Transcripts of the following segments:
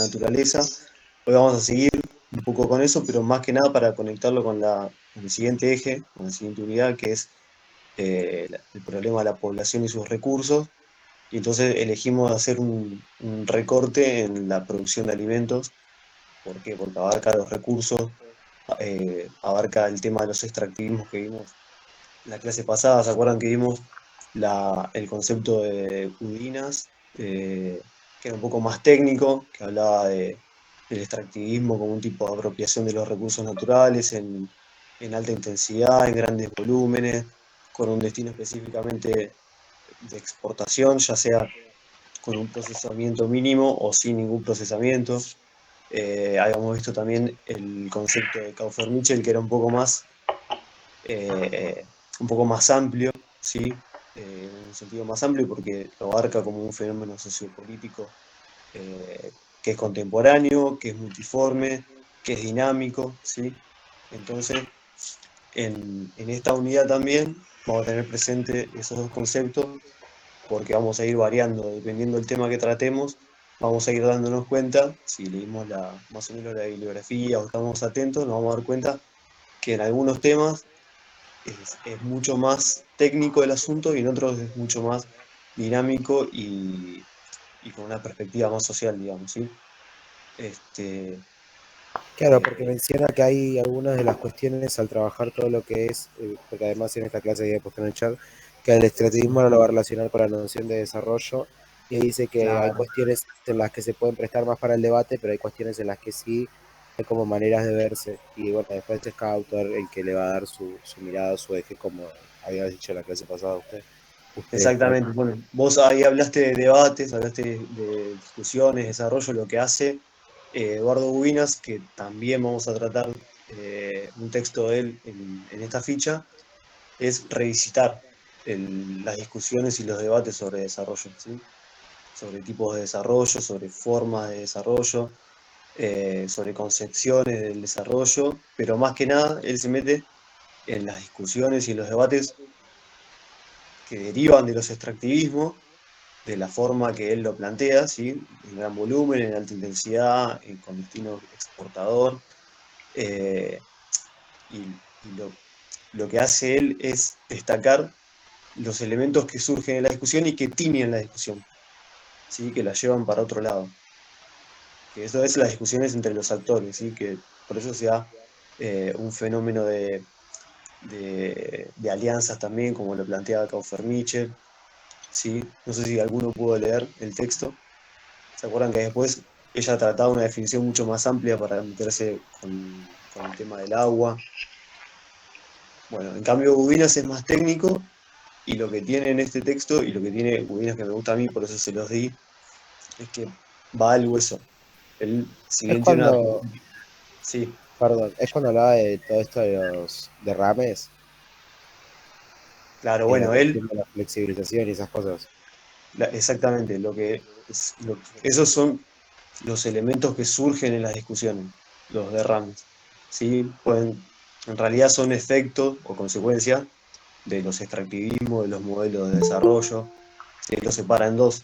naturaleza. Hoy vamos a seguir un poco con eso, pero más que nada para conectarlo con el siguiente eje, con la siguiente unidad, que es el problema de la población y sus recursos. Y entonces elegimos hacer un recorte en la producción de alimentos. ¿Por qué? Porque abarca los recursos, abarca el tema de los extractivismos que vimos en la clase pasada. ¿Se acuerdan que vimos el concepto de Udinas, que era un poco más técnico, que hablaba del extractivismo como un tipo de apropiación de los recursos naturales en alta intensidad, en grandes volúmenes, con un destino específicamente de exportación, ya sea con un procesamiento mínimo o sin ningún procesamiento? Habíamos visto también el concepto de Kaufer-Mitchell, que era eh, un poco más amplio, ¿sí? En un sentido más amplio porque lo abarca como un fenómeno sociopolítico que es contemporáneo, que es multiforme, que es dinámico, ¿sí? Entonces, en esta unidad también vamos a tener presente esos dos conceptos porque vamos a ir variando, dependiendo del tema que tratemos, vamos a ir dándonos cuenta, si leímos más o menos la bibliografía o estamos atentos, nos vamos a dar cuenta que en algunos temas es mucho más técnico el asunto y en otros es mucho más dinámico y con una perspectiva más social, digamos, ¿sí? Este, Claro, porque eh, menciona que hay algunas de las cuestiones al trabajar todo lo que es, porque además en esta clase había puesto en el chat, que el extractivismo no lo va a relacionar con la noción de desarrollo, y dice que hay claro, cuestiones en las que se pueden prestar más para el debate, pero hay cuestiones en las que sí hay como maneras de verse, y bueno, después es cada autor el que le va a dar su mirada, su eje, como había dicho en la clase pasada usted. Ustedes, perdón. exactamente. Bueno, vos ahí hablaste de debates, hablaste de discusiones, desarrollo, lo que hace Eduardo Buinas, que también vamos a tratar un texto de él en esta ficha, es revisitar las discusiones y los debates sobre desarrollo, ¿sí? Sobre tipos de desarrollo, sobre formas de desarrollo, sobre concepciones del desarrollo, pero más que nada él se mete en las discusiones y en los debates que derivan de los extractivismos, de la forma que él lo plantea, ¿sí? En gran volumen, en alta intensidad, con destino exportador. eh, y lo que hace él es destacar los elementos que surgen en la discusión y que tiñen la discusión, ¿sí? Que la llevan para otro lado. Que eso es las discusiones entre los actores, ¿sí? Que por eso se da un fenómeno de alianzas también, como lo planteaba Kaufer-Mitchell, ¿sí? No sé si alguno pudo leer el texto. ¿Se acuerdan que después ella trataba una definición mucho más amplia para meterse con el tema del agua? Bueno, en cambio Gudinas es más técnico y lo que tiene en este texto y lo que tiene Gudinas que me gusta a mí, por eso se los di, es que va al hueso. Él, si Es bien tiene una... cuando, Sí, perdón, es cuando hablaba de todo esto de los derrames claro, y la bueno, él, cuestión de la flexibilización y esas cosas. exactamente, esos son los elementos que surgen en las discusiones, los derrames, ¿sí? En realidad son efectos o consecuencias de los extractivismos, de los modelos de desarrollo. Él los separa en dos,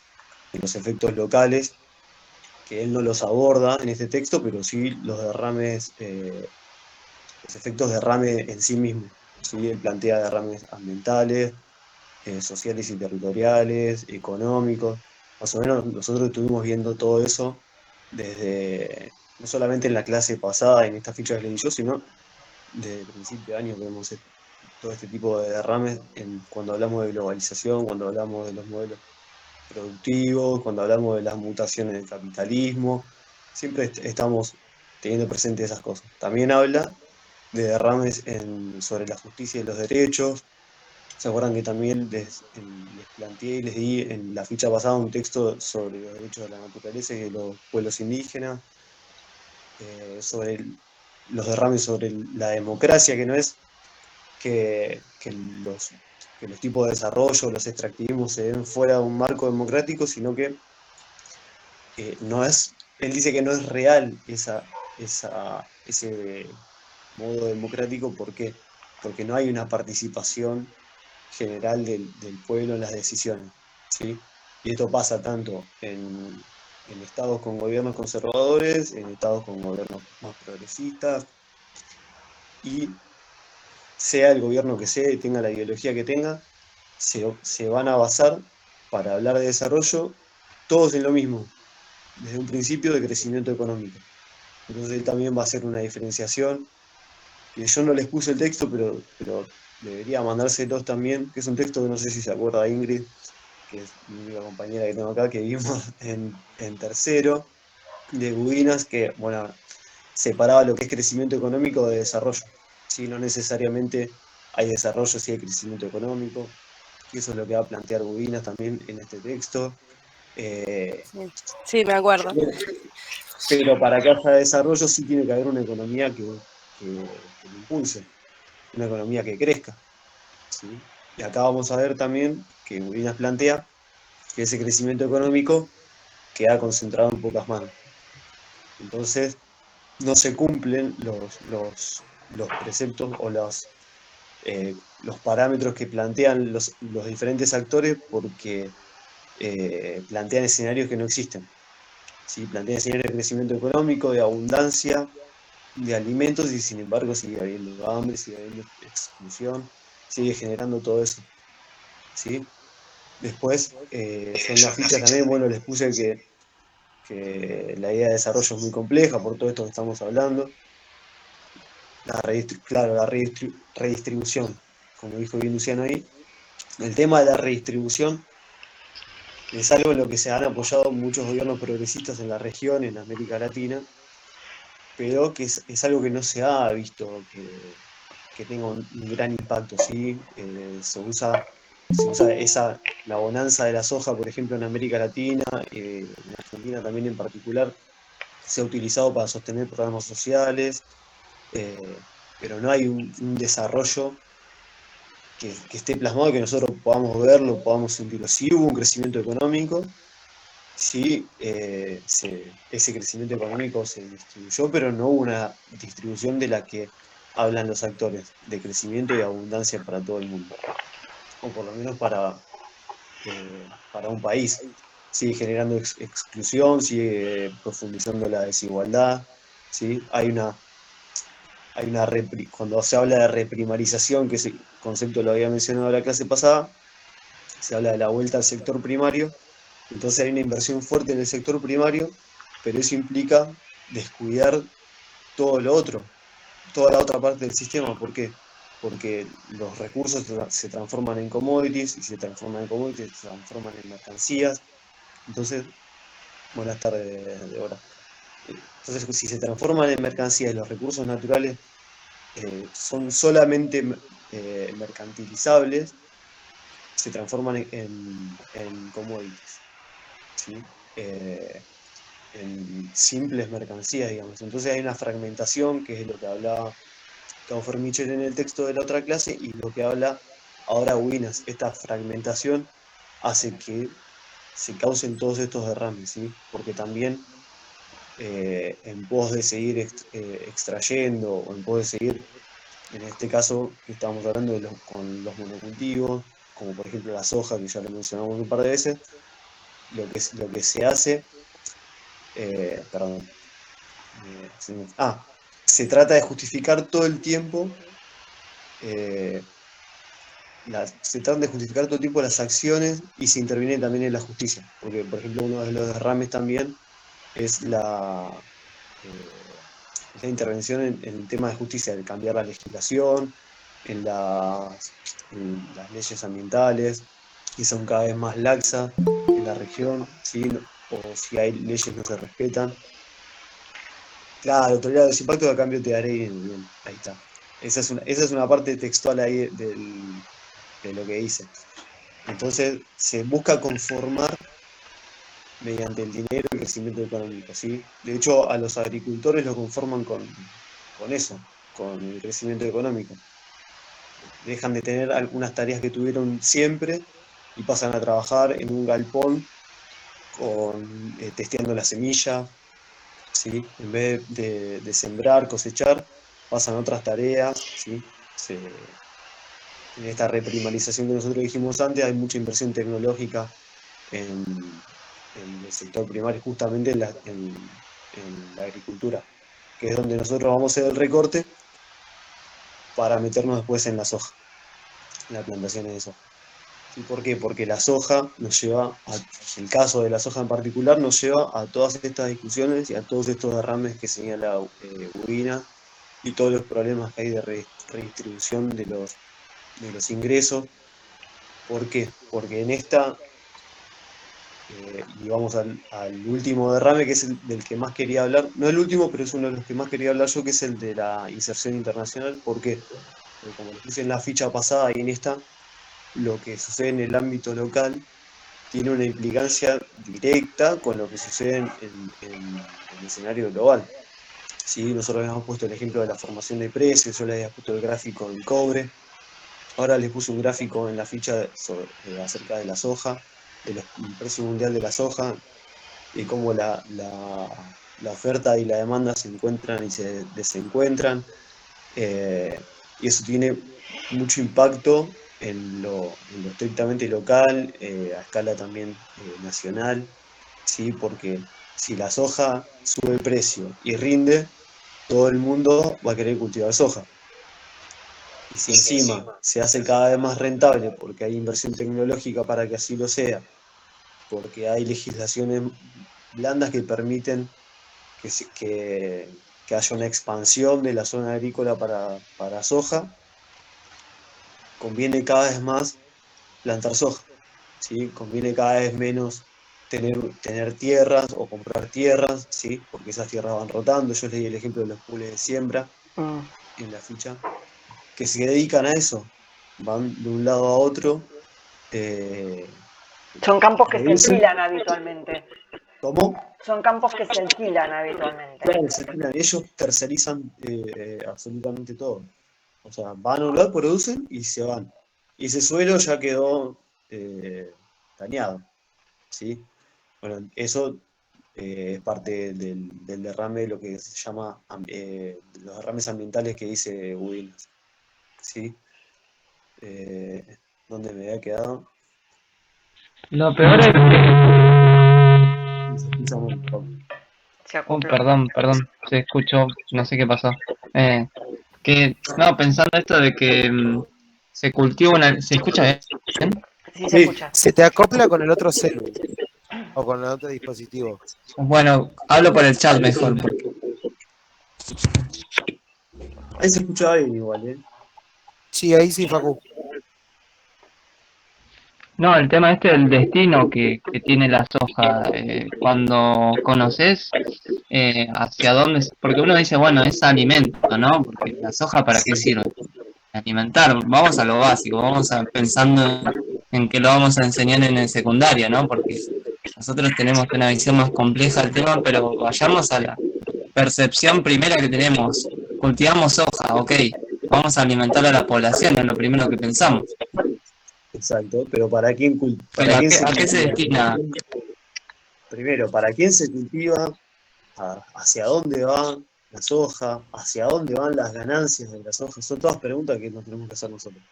de los efectos locales, que él no los aborda en este texto, pero sí los derrames, los efectos derrame en sí mismos. ¿Sí? Él plantea derrames ambientales, sociales y territoriales, económicos. Más o menos nosotros estuvimos viendo todo eso desde, no solamente en la clase pasada, en esta ficha que leí yo, sino desde principio de año que vemos todo este tipo de derrames cuando hablamos de globalización, cuando hablamos de los modelos productivos, cuando hablamos de las mutaciones del capitalismo, siempre estamos teniendo presente esas cosas. También habla de derrames sobre la justicia y los derechos. ¿Se acuerdan que también les planteé y les di en la ficha pasada un texto sobre los derechos de la naturaleza y de los pueblos indígenas, sobre los derrames sobre la democracia, que no es que los tipos de desarrollo, los extractivismos se den fuera de un marco democrático, sino que no es, él dice que no es real ese modo democrático. ¿Por qué? Porque no hay una participación general del pueblo en las decisiones, ¿sí? Y esto pasa tanto en estados con gobiernos conservadores, en estados con gobiernos más progresistas, y sea el gobierno que sea y tenga la ideología que tenga, se van a basar para hablar de desarrollo todos en lo mismo, desde un principio de crecimiento económico. Entonces él también va a hacer una diferenciación, que yo no les puse el texto, pero debería mandárselos también, que es un texto que no sé si se acuerda Ingrid, que es mi única compañera que tengo acá, que vimos en tercero, de Gudinas, que, bueno, separaba lo que es crecimiento económico de desarrollo. ¿Sí? No necesariamente hay desarrollo si hay crecimiento económico, y eso es lo que va a plantear Gudinas también en este texto. Sí, sí, me acuerdo. Pero para que haya desarrollo sí tiene que haber una economía que lo impulse, una economía que crezca. ¿Sí? Y acá vamos a ver también que Gudinas plantea que ese crecimiento económico queda concentrado en pocas manos. Entonces, no se cumplen los preceptos o los parámetros que plantean los diferentes actores porque plantean escenarios que no existen. ¿Sí? Plantean escenarios de crecimiento económico, de abundancia, de alimentos y sin embargo sigue habiendo hambre, sigue habiendo exclusión, sigue generando todo eso. ¿Sí? Después, yo en las fichas también, bueno, les puse que la idea de desarrollo es muy compleja por todo esto que estamos hablando. Claro, la redistribución, como dijo bien Luciano ahí. El tema de la redistribución es algo en lo que se han apoyado muchos gobiernos progresistas en la región, en América Latina, pero que es algo que no se ha visto que tenga un gran impacto, ¿sí? Se usa la bonanza de la soja, por ejemplo, en América Latina, en Argentina también en particular, se ha utilizado para sostener programas sociales, pero no hay un desarrollo que esté plasmado y que nosotros podamos verlo, podamos sentirlo. Sí hubo un crecimiento económico, sí ese crecimiento económico se distribuyó, pero no hubo una distribución de la que hablan los actores, de crecimiento y abundancia para todo el mundo, o por lo menos para un país. Sigue generando exclusión, sigue profundizando la desigualdad, ¿sí? Cuando se habla de reprimarización, que ese concepto lo había mencionado en la clase pasada, se habla de la vuelta al sector primario, entonces hay una inversión fuerte en el sector primario, pero eso implica descuidar todo lo otro, toda la otra parte del sistema. ¿Por qué? Porque los recursos se transforman en commodities y se transforman en commodities, se transforman en mercancías. Entonces, buenas tardes, Débora. Entonces, si se transforman en mercancías y los recursos naturales son solamente mercantilizables, se transforman en commodities, ¿sí? Eh, en simples mercancías, digamos. Entonces hay una fragmentación, que es lo que hablaba Taufer Mitchell en el texto de la otra clase, y lo que habla ahora Winas. Esta fragmentación hace que se causen todos estos derrames, ¿sí? Porque también en pos de seguir extrayendo o en pos de seguir, en este caso que estábamos hablando con los monocultivos, como por ejemplo la soja, que ya lo mencionamos un par de veces, lo que se hace, perdón, se trata de justificar todo el tiempo, eh, se tratan de justificar todo el tiempo las acciones y se interviene también en la justicia, porque por ejemplo uno de los derrames también es la intervención en el tema de justicia, de cambiar la legislación, en las leyes ambientales, que son cada vez más laxas en la región, ¿sí? O si hay leyes no se respetan. Claro, tolerar los impactos a cambio te daré bien, ahí está. Esa es una parte textual ahí de lo que dice. Entonces se busca conformar mediante el dinero el crecimiento económico, ¿sí? De hecho, a los agricultores lo conforman con eso, con el crecimiento económico. Dejan de tener algunas tareas que tuvieron siempre y pasan a trabajar en un galpón testeando la semilla, ¿sí? En vez de sembrar, cosechar, pasan a otras tareas, ¿sí? En esta reprimarización que nosotros dijimos antes, hay mucha inversión tecnológica en, en el sector primario, justamente en la agricultura, que es donde nosotros vamos a hacer el recorte para meternos después en la soja, en las plantaciones de soja. ¿Y por qué? Porque la soja nos lleva, el caso de la soja en particular, nos lleva a todas estas discusiones y a todos estos derrames que señala Udina y todos los problemas que hay de redistribución de los ingresos. ¿Por qué? Porque en esta, y vamos al último derrame, que es el del que más quería hablar, no el último, pero es uno de los que más quería hablar yo, que es el de la inserción internacional. ¿Por qué? Porque como lo puse en la ficha pasada y en esta, lo que sucede en el ámbito local tiene una implicancia directa con lo que sucede en el escenario global. ¿Sí? Nosotros habíamos puesto el ejemplo de la formación de precios, yo les había puesto el gráfico del cobre, ahora les puse un gráfico en la ficha acerca de la soja, del precio mundial de la soja, y cómo la oferta y la demanda se encuentran y se desencuentran, y eso tiene mucho impacto en lo estrictamente local, a escala también nacional, ¿sí? Porque si la soja sube el precio y rinde, todo el mundo va a querer cultivar soja. Y si encima se hace cada vez más rentable porque hay inversión tecnológica para que así lo sea, porque hay legislaciones blandas que permiten que haya una expansión de la zona agrícola para soja, conviene cada vez más plantar soja, ¿sí? Conviene cada vez menos tener tierras o comprar tierras, ¿sí? Porque esas tierras van rotando. Yo les di el ejemplo de los pools de siembra en la ficha, que se dedican a eso, van de un lado a otro. Son campos que se Producen. alquilan habitualmente. ¿Cómo? Son campos que se alquilan habitualmente. Claro, ellos tercerizan absolutamente todo. O sea, van a un lugar, producen y se van. Y ese suelo ya quedó dañado, ¿sí? Bueno, eso es parte del derrame, lo que se llama los derrames ambientales que dice Udin, ¿sí? ¿Dónde me había quedado? Lo peor es Se escucha muy poco. Se oh, acopló. perdón, se escuchó, no sé qué pasó. No, pensando esto de que se cultiva ¿se escucha bien? Sí, se Sí, escucha. Se te acopla con el otro celu o con el otro dispositivo. Bueno, hablo por el chat mejor. ahí se escucha bien igual, ¿eh? Sí, ahí sí, Facu. No, el tema este del destino que tiene la soja, cuando conoces hacia dónde, porque uno dice, bueno, es alimento, ¿no? Porque la soja, ¿para qué sirve? Alimentar, vamos a lo básico, pensando en que lo vamos a enseñar en el secundario, ¿no? Porque nosotros tenemos una visión más compleja del tema, pero vayamos a la percepción primera que tenemos. Cultivamos soja, ok, vamos a alimentar a la población, es lo primero que pensamos. Exacto, pero ¿para quién, Pero para quién se a qué se cultiva? destina? Primero, ¿para quién se cultiva? ¿Hacia dónde va la soja? ¿Hacia dónde van las ganancias de la soja? Son todas preguntas que nos tenemos que hacer nosotros.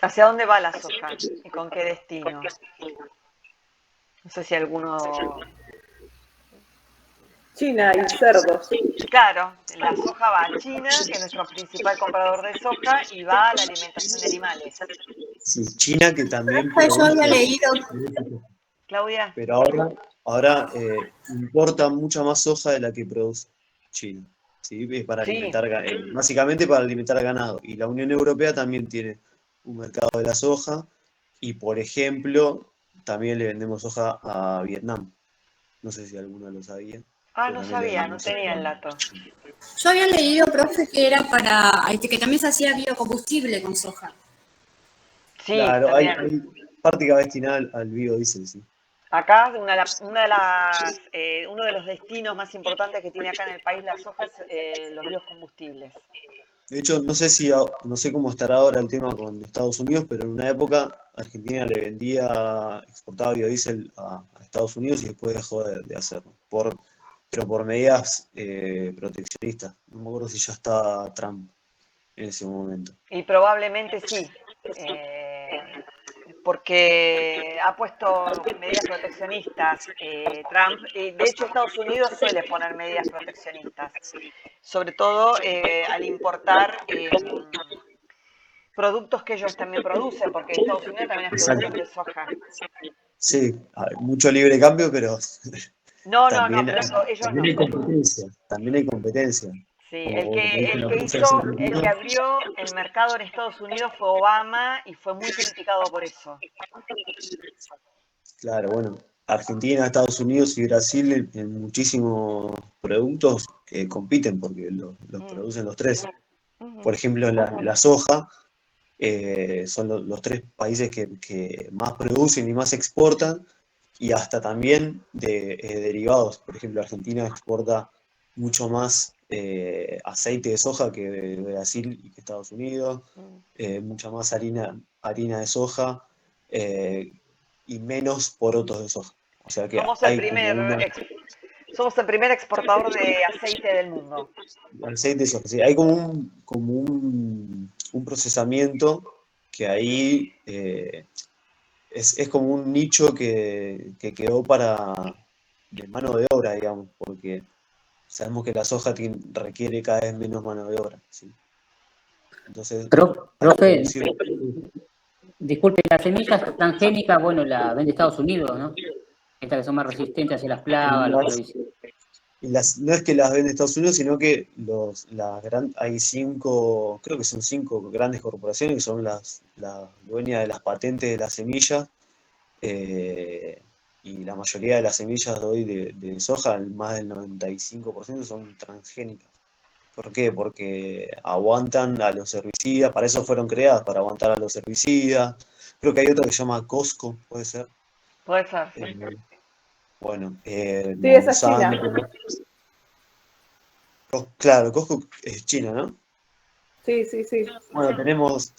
¿Hacia dónde va la soja? ¿Y con qué destino? No sé si alguno... China y cerdos. Claro, la soja va a China, que es nuestro principal comprador de soja, y va a la alimentación de animales. Sí, China que también Yo había leído, Claudia. pero ahora importa mucha más soja de la que produce China. ¿Sí? Es para Sí, alimentar, básicamente para alimentar al ganado. Y la Unión Europea también tiene un mercado de la soja. Y por ejemplo, también le vendemos soja a Vietnam. No sé si alguno lo sabía. Pero no también le sabía, no vendemos soja. tenía el dato. yo había leído, profe, que era que también se hacía biocombustible con soja. Sí, Claro, hay también. parte que va destinada al biodiesel, sí. Acá uno de los destinos más importantes que tiene acá en el país la soja es los biocombustibles. De hecho, no sé cómo estará ahora el tema con Estados Unidos, pero en una época Argentina le exportaba biodiesel a Estados Unidos y después dejó de hacerlo, pero por medidas proteccionistas. No me acuerdo si ya estaba Trump en ese momento. Y probablemente sí. porque ha puesto medidas proteccionistas Trump, y de hecho Estados Unidos suele poner medidas proteccionistas, sobre todo al importar productos que ellos también producen, porque Estados Unidos también es Exacto. productor de soja. Sí, hay mucho libre cambio, pero No, también, pero ellos también no. hay competencia. También hay competencia. Sí, Como el dice la que prensa el que argentina, abrió el mercado en Estados Unidos fue Obama y fue muy criticado por eso. claro, bueno, Argentina, Estados Unidos y Brasil en muchísimos productos compiten porque los Mm, producen los tres. ujú. Por ejemplo, la soja son los tres países que más producen y más exportan, y hasta también de derivados. Por ejemplo, Argentina exporta mucho más aceite de soja que de Brasil y que Estados Unidos, Mm. mucha más harina de soja eh, y menos porotos de soja. O sea que Somos el hay como primer una somos el primer exportador de aceite del mundo. aceite de soja, sí, hay como un procesamiento que ahí es como un nicho que quedó de mano de obra, digamos, porque sabemos que la soja requiere cada vez menos mano de obra, ¿sí? Entonces, al Profe, producir, disculpe, las semillas transgénicas, bueno, la vende Estados Unidos, ¿no? Estas que son más resistentes hacia las plagas, los las, herbicidas. no es que las vende Estados Unidos, sino que hay creo que son 5 grandes corporaciones que son las dueñas de las patentes de las semillas, eh, y la mayoría de las semillas de hoy de soja, más del 95% son transgénicas. ¿Por qué? Porque aguantan a los herbicidas, para eso fueron creadas, para aguantar a los herbicidas. Creo que hay otra que se llama Costco, puede ser. Puede ser, sí. Bueno, Sí, esa es China. Monsanto. Claro, Costco es China, ¿no? Sí, sí, sí. Bueno, tenemos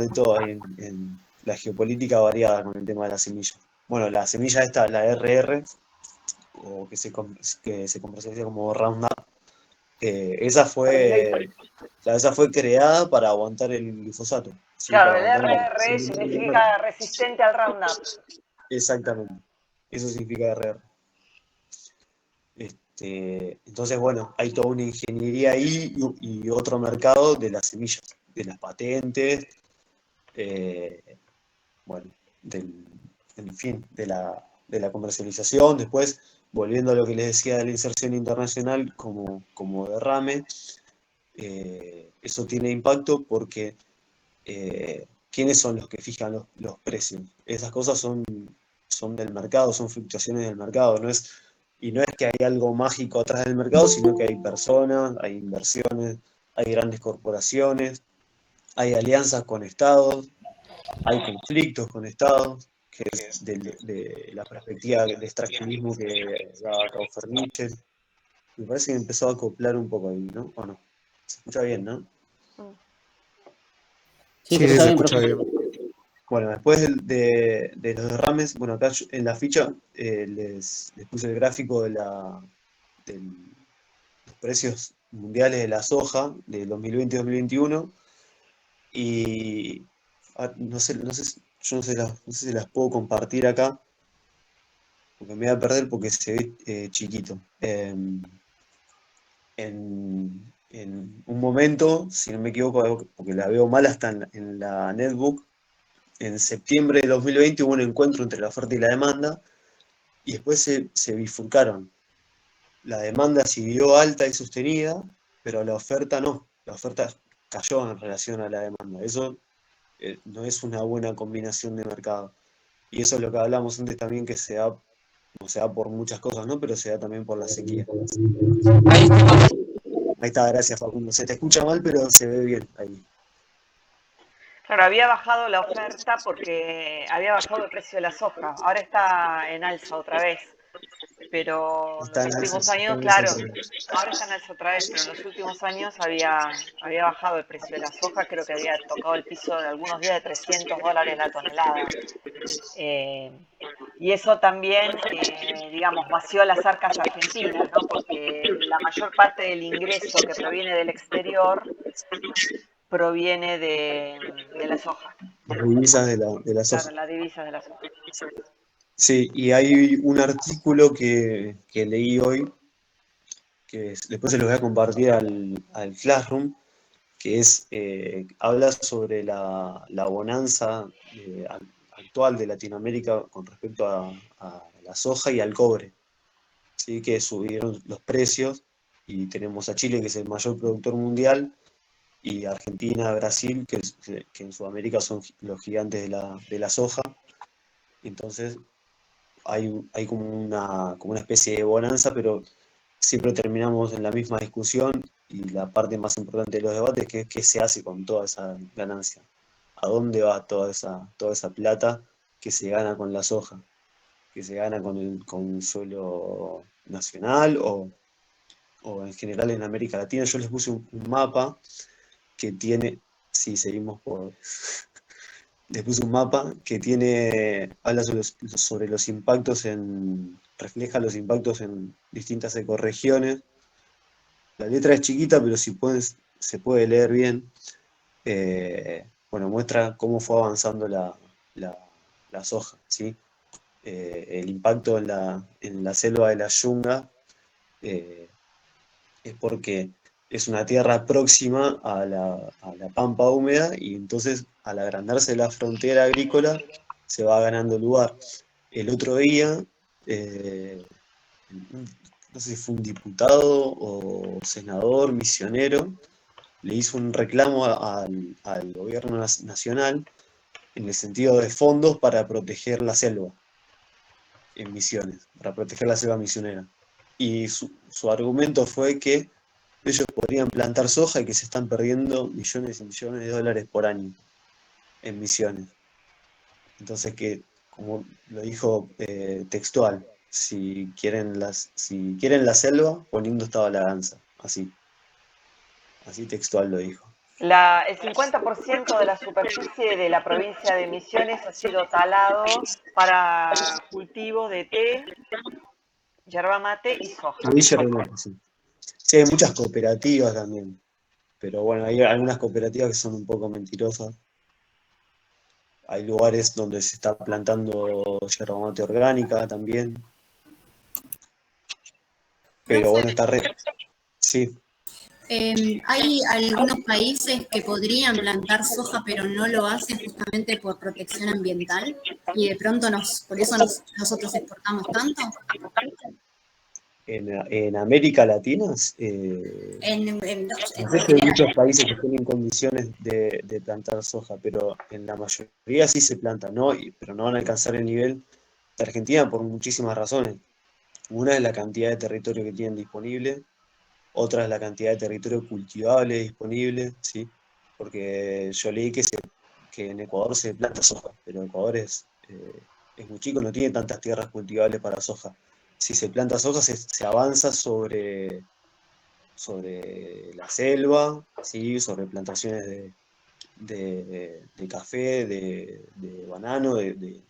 de todo ahí en la geopolítica variada con el tema de las semillas. Bueno, la semilla esta, la RR, o que se comercializa como Roundup, Roundup. esa fue creada para aguantar el glifosato, ¿sí? Claro, Para el aguantar RR significa resistente al Roundup. exactamente, eso significa RR. Entonces, bueno, hay toda una ingeniería ahí y otro mercado de las semillas, de las patentes, bueno, en fin, de la comercialización. Después, volviendo a lo que les decía de la inserción internacional como derrame, eso tiene impacto porque ¿quiénes son los que fijan los precios? Esas cosas son del mercado, son fluctuaciones del mercado, y no es que hay algo mágico atrás del mercado, sino que hay personas, hay inversiones, hay grandes corporaciones, hay alianzas con estados, hay conflictos con estados, que es de la perspectiva de extractivismo que daba Kaufer Mitchell. Me parece que empezó a acoplar un poco ahí, ¿no? ¿O no? Se escucha bien, ¿no? Sí, Sí, se sí, escucha se bien, escucha profe. bien. Bueno, después de los derrames, bueno, acá en la ficha les puse el gráfico de los precios mundiales de la soja de 2020 y 2021, y yo no sé, no sé si las puedo compartir acá, porque me voy a perder porque se ve chiquito. En un momento, si no me equivoco, porque la veo mal hasta en la netbook, en septiembre de 2020 hubo un encuentro entre la oferta y la demanda, y después se bifurcaron. La demanda siguió alta y sostenida, pero la oferta no. La oferta cayó en relación a la demanda. Eso no es una buena combinación de mercado. Y eso es lo que hablamos antes también, que no se da por muchas cosas, ¿no? Pero se da también por la sequía. Ahí está, gracias Facundo. Se te escucha mal, pero se ve bien ahí. Claro, había bajado la oferta porque había bajado el precio de la soja. Ahora está en alza otra vez. Pero en Está los en últimos alza, está años, en alza claro, otra vez. ahora está en alza otra vez, pero en los últimos años había bajado el precio de la soja. Creo que había tocado el piso de algunos días de $300 la tonelada. Y eso también, digamos, vació las arcas argentinas, ¿no? Porque la mayor parte del ingreso que proviene del exterior proviene de la soja. las divisas de la soja. Claro, la divisa de la soja. Sí, y hay un artículo que leí hoy, después se los voy a compartir al Classroom, que habla sobre la bonanza actual de Latinoamérica con respecto a la soja y al cobre, ¿sí? Que subieron los precios y tenemos a Chile, que es el mayor productor mundial, y Argentina, Brasil, que en Sudamérica son los gigantes de la soja. Entonces hay como una especie de bonanza, pero siempre terminamos en la misma discusión y la parte más importante de los debates, que es qué se hace con toda esa ganancia, a dónde va toda esa plata que se gana con la soja, que se gana con el suelo nacional o en general en América Latina. Yo les puse un mapa que tiene, sí, seguimos por... Les puse un mapa que habla sobre los impactos refleja los impactos en distintas ecorregiones. La letra es chiquita, pero si se puede leer bien. Bueno, muestra cómo fue avanzando la soja, ¿sí? El impacto en la selva de la Yunga es porque es una tierra próxima a la pampa húmeda y entonces al agrandarse la frontera agrícola se va ganando lugar. El otro día, no sé si fue un diputado o senador, misionero, le hizo un reclamo al gobierno nacional en el sentido de fondos para proteger la selva en Misiones, para proteger la selva misionera. Y su argumento fue que ellos podrían plantar soja y que se están perdiendo millones y millones de dólares por año en Misiones. Entonces, que como lo dijo textual, si quieren la selva, poniendo estaba la danza. Así textual lo dijo. El 50% de la superficie de la provincia de Misiones ha sido talado para cultivo de té, yerba mate y soja. Sí. Sí, hay muchas cooperativas también, pero bueno, hay algunas cooperativas que son un poco mentirosas. Hay lugares donde se está plantando yerba mate orgánica también. Pero bueno, está re... Sí. Hay algunos países que podrían plantar soja, pero no lo hacen justamente por protección ambiental y de pronto por eso nosotros exportamos tanto. En América Latina, no sé si hay muchos países que estén en condiciones de plantar soja, pero en la mayoría sí se planta, ¿no? Pero no van a alcanzar el nivel de Argentina por muchísimas razones. Una es la cantidad de territorio que tienen disponible, otra es la cantidad de territorio cultivable disponible, ¿sí? Porque yo leí que en Ecuador se planta soja, pero Ecuador es muy chico, no tiene tantas tierras cultivables para soja. Si se planta soja, se avanza sobre la selva, ¿sí? Sobre plantaciones de café, de banano, de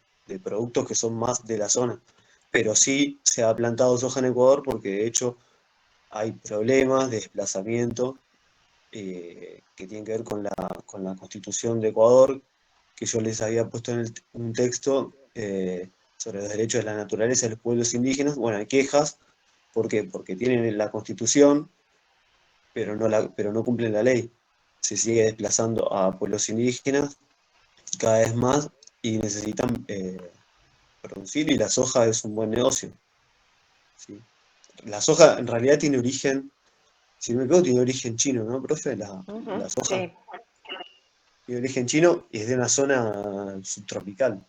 productos que son más de la zona. Pero sí se ha plantado soja en Ecuador porque de hecho hay problemas de desplazamiento que tienen que ver con la Constitución de Ecuador, que yo les había puesto en un texto sobre los derechos de la naturaleza de los pueblos indígenas. Bueno, hay quejas, ¿por qué? Porque tienen la Constitución, pero no cumplen la ley. Se sigue desplazando a pueblos indígenas cada vez más y necesitan producir, y la soja es un buen negocio, ¿sí? La soja en realidad tiene origen, si no me equivoco, tiene origen chino, ¿no, profe? La soja. Sí. Tiene origen chino y es de una zona subtropical.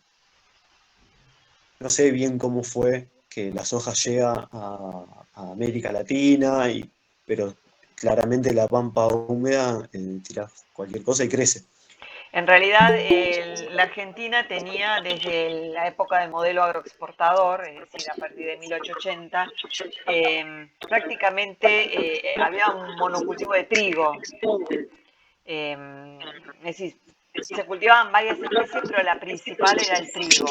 No sé bien cómo fue que la soja llega a América Latina, pero claramente la pampa húmeda tira cualquier cosa y crece. En realidad, la Argentina tenía desde la época del modelo agroexportador, es decir, a partir de 1880, prácticamente había un monocultivo de trigo. Es decir, se cultivaban varias especies, pero la principal era el trigo.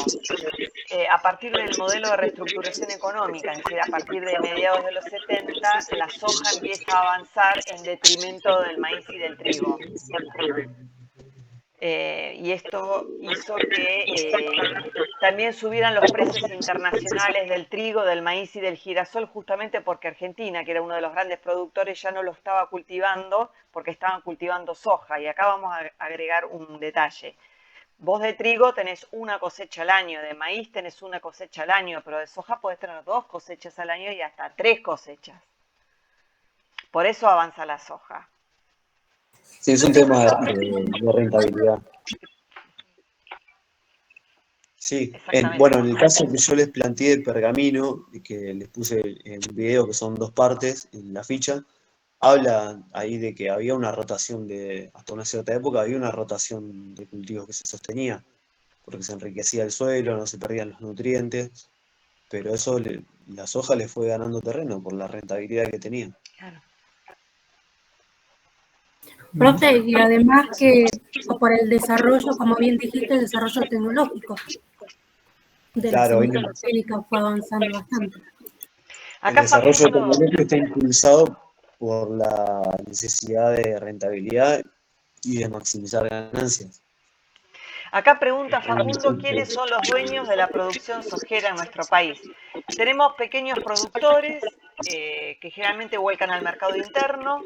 A partir del modelo de reestructuración económica, es decir, a partir de mediados de los 70, la soja empieza a avanzar en detrimento del maíz y del trigo. Y esto hizo que también subieran los precios internacionales del trigo, del maíz y del girasol, justamente porque Argentina, que era uno de los grandes productores, ya no lo estaba cultivando porque estaban cultivando soja. Y acá vamos a agregar un detalle. Vos de trigo tenés una cosecha al año, de maíz tenés una cosecha al año, pero de soja podés tener 2 cosechas al año y hasta 3 cosechas. Por eso avanza la soja. Sí, es un tema de rentabilidad. Sí, Exactamente. bueno, en el caso que yo les planteé de pergamino, y que les puse en un video que son 2 partes en la ficha, habla ahí de que había una rotación hasta una cierta época, había una rotación de cultivos que se sostenía, porque se enriquecía el suelo, no se perdían los nutrientes, pero eso la soja le fue ganando terreno por la rentabilidad que tenía. Claro. Profe, y además que por el desarrollo, como bien dijiste, el desarrollo tecnológico de Claro, la semilla transgénica fue avanzando bastante. el desarrollo tecnológico está impulsado por la necesidad de rentabilidad y de maximizar ganancias. Acá pregunta Facundo, ¿quiénes son los dueños de la producción sojera en nuestro país? Tenemos pequeños productores que generalmente vuelcan al mercado interno,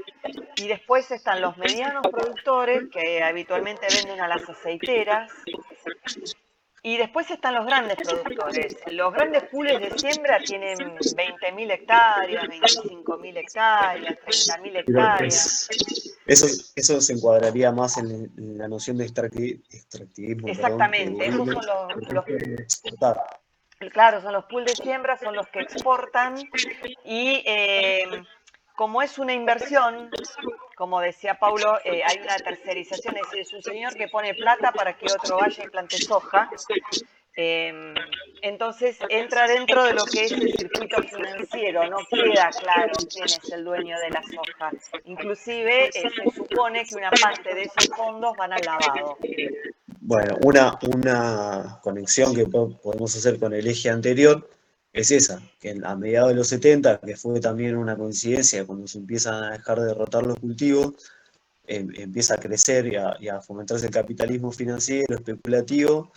y después están los medianos productores que habitualmente venden a las aceiteras, y después están los grandes productores. Los grandes pools de siembra tienen 20.000 hectáreas, 25.000 hectáreas, 30.000 hectáreas. Eso se encuadraría más en la noción de extractivismo. Exactamente, esos son claro, son los pools de siembra, son los que exportan, y como es una inversión, como decía Paulo, hay una tercerización, es decir, es un señor que pone plata para que otro vaya y plante soja. Entonces entra dentro de lo que es el circuito financiero, no queda claro quién es el dueño de la soja. Inclusive se supone que una parte de esos fondos van al lavado. Bueno, una conexión que podemos hacer con el eje anterior es esa, que a mediados de los 70, que fue también una coincidencia cuando se empiezan a dejar de rotar los cultivos, empieza a crecer y a fomentarse el capitalismo financiero, especulativo,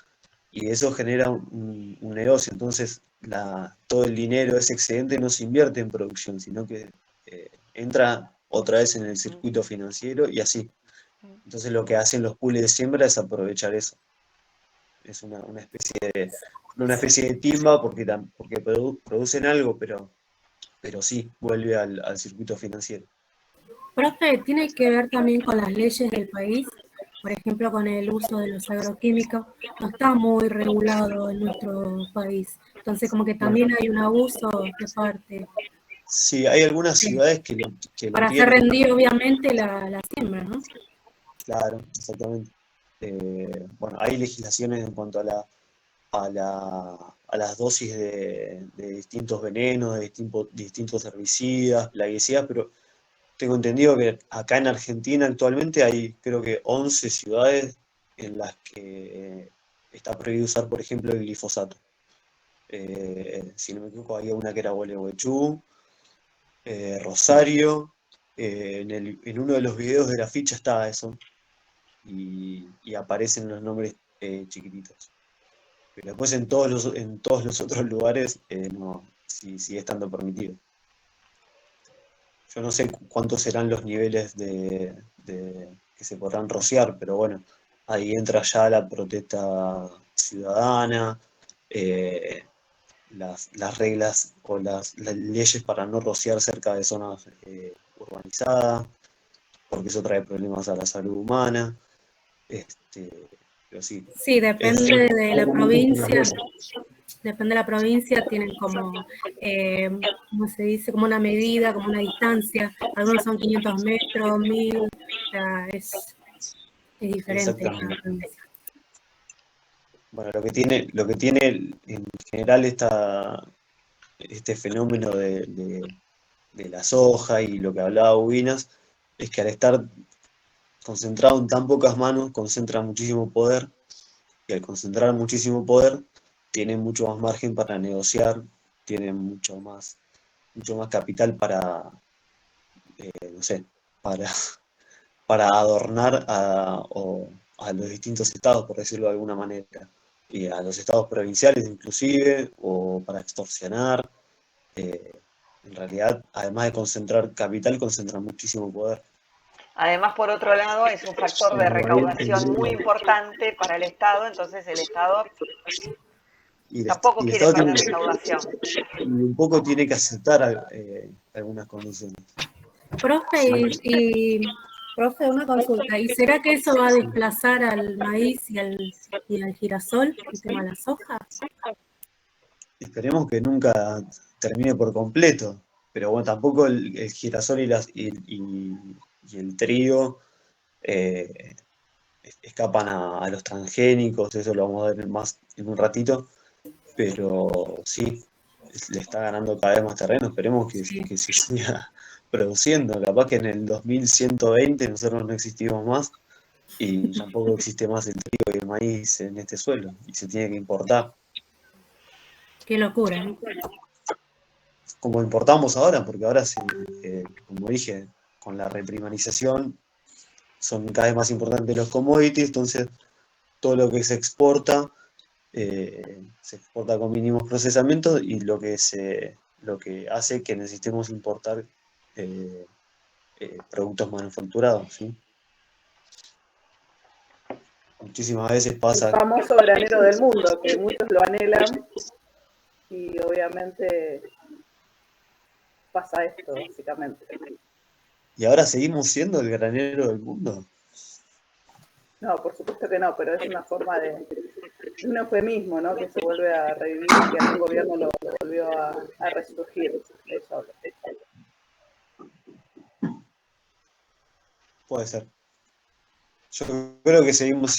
y eso genera un negocio. Entonces, todo el dinero, ese excedente, no se invierte en producción, sino que entra otra vez en el circuito financiero y así. Entonces, lo que hacen los pools de siembra es aprovechar eso. Es una especie de timba porque producen algo, pero sí vuelve al circuito financiero. Profe, ¿tiene que ver también con las leyes del país? Por ejemplo, con el uso de los agroquímicos. No está muy regulado en nuestro país. Entonces, como que también hay un abuso de parte. Sí, hay algunas ciudades que lo para hacer rendir, obviamente, la siembra, ¿no? Claro, exactamente. Bueno, hay legislaciones en cuanto a las dosis de distintos venenos, de distintos herbicidas, plaguicidas, pero tengo entendido que acá en Argentina actualmente hay, creo que 11 ciudades en las que está prohibido usar, por ejemplo, el glifosato. Si no me equivoco, había una que era Gualeguaychú, Rosario. En uno de los videos de la ficha estaba eso, y aparecen los nombres chiquititos. Pero después en todos los otros lugares no, sigue estando permitido. Yo no sé cuántos serán los niveles que se podrán rociar, pero bueno, ahí entra ya la protesta ciudadana, las reglas o las leyes para no rociar cerca de zonas urbanizadas, porque eso trae problemas a la salud humana. Pero sí. Sí, depende de la provincia. Depende de la provincia, tienen como, ¿cómo se dice? Como una medida, como una distancia. Algunos son 500 metros, 1000, o sea, es diferente en cada provincia. Bueno, lo que tiene en general este fenómeno de la soja y lo que hablaba Ubinas, es que al estar concentrado en tan pocas manos, concentra muchísimo poder, y al concentrar muchísimo poder, tiene mucho más margen para negociar, tiene mucho más capital para, no sé, para adornar o a los distintos estados, por decirlo de alguna manera, y a los estados provinciales inclusive, o para extorsionar. En realidad, además de concentrar capital, concentra muchísimo poder. Además, por otro lado, es un factor de recaudación muy importante para el Estado, entonces el Estado tampoco el quiere Estado perder recaudación. y un poco tiene que aceptar algunas condiciones. Profe, una consulta. ¿Y será que eso va a desplazar al maíz y al girasol, el tema de la soja? Esperemos que nunca termine por completo, pero bueno, tampoco el girasol y el trigo escapan a los transgénicos, eso lo vamos a ver más en un ratito, pero sí, le está ganando cada vez más terreno, esperemos que se siga produciendo, capaz que en el 2120 nosotros no existimos más y tampoco existe más el trigo y el maíz en este suelo y se tiene que importar. Qué locura, ¿no? Como importamos ahora, porque ahora, como dije, con la reprimarización son cada vez más importantes los commodities, entonces todo lo que se exporta con mínimos procesamientos y lo que hace que necesitemos importar productos manufacturados, ¿sí? Muchísimas veces pasa... El famoso granero del mundo, que muchos lo anhelan y obviamente pasa esto, básicamente. ¿Y ahora seguimos siendo el granero del mundo? No, por supuesto que no, pero es una forma de un eufemismo, ¿no? Que se vuelve a revivir y que algún gobierno lo volvió a resurgir. De eso hablo. Puede ser. Yo creo que seguimos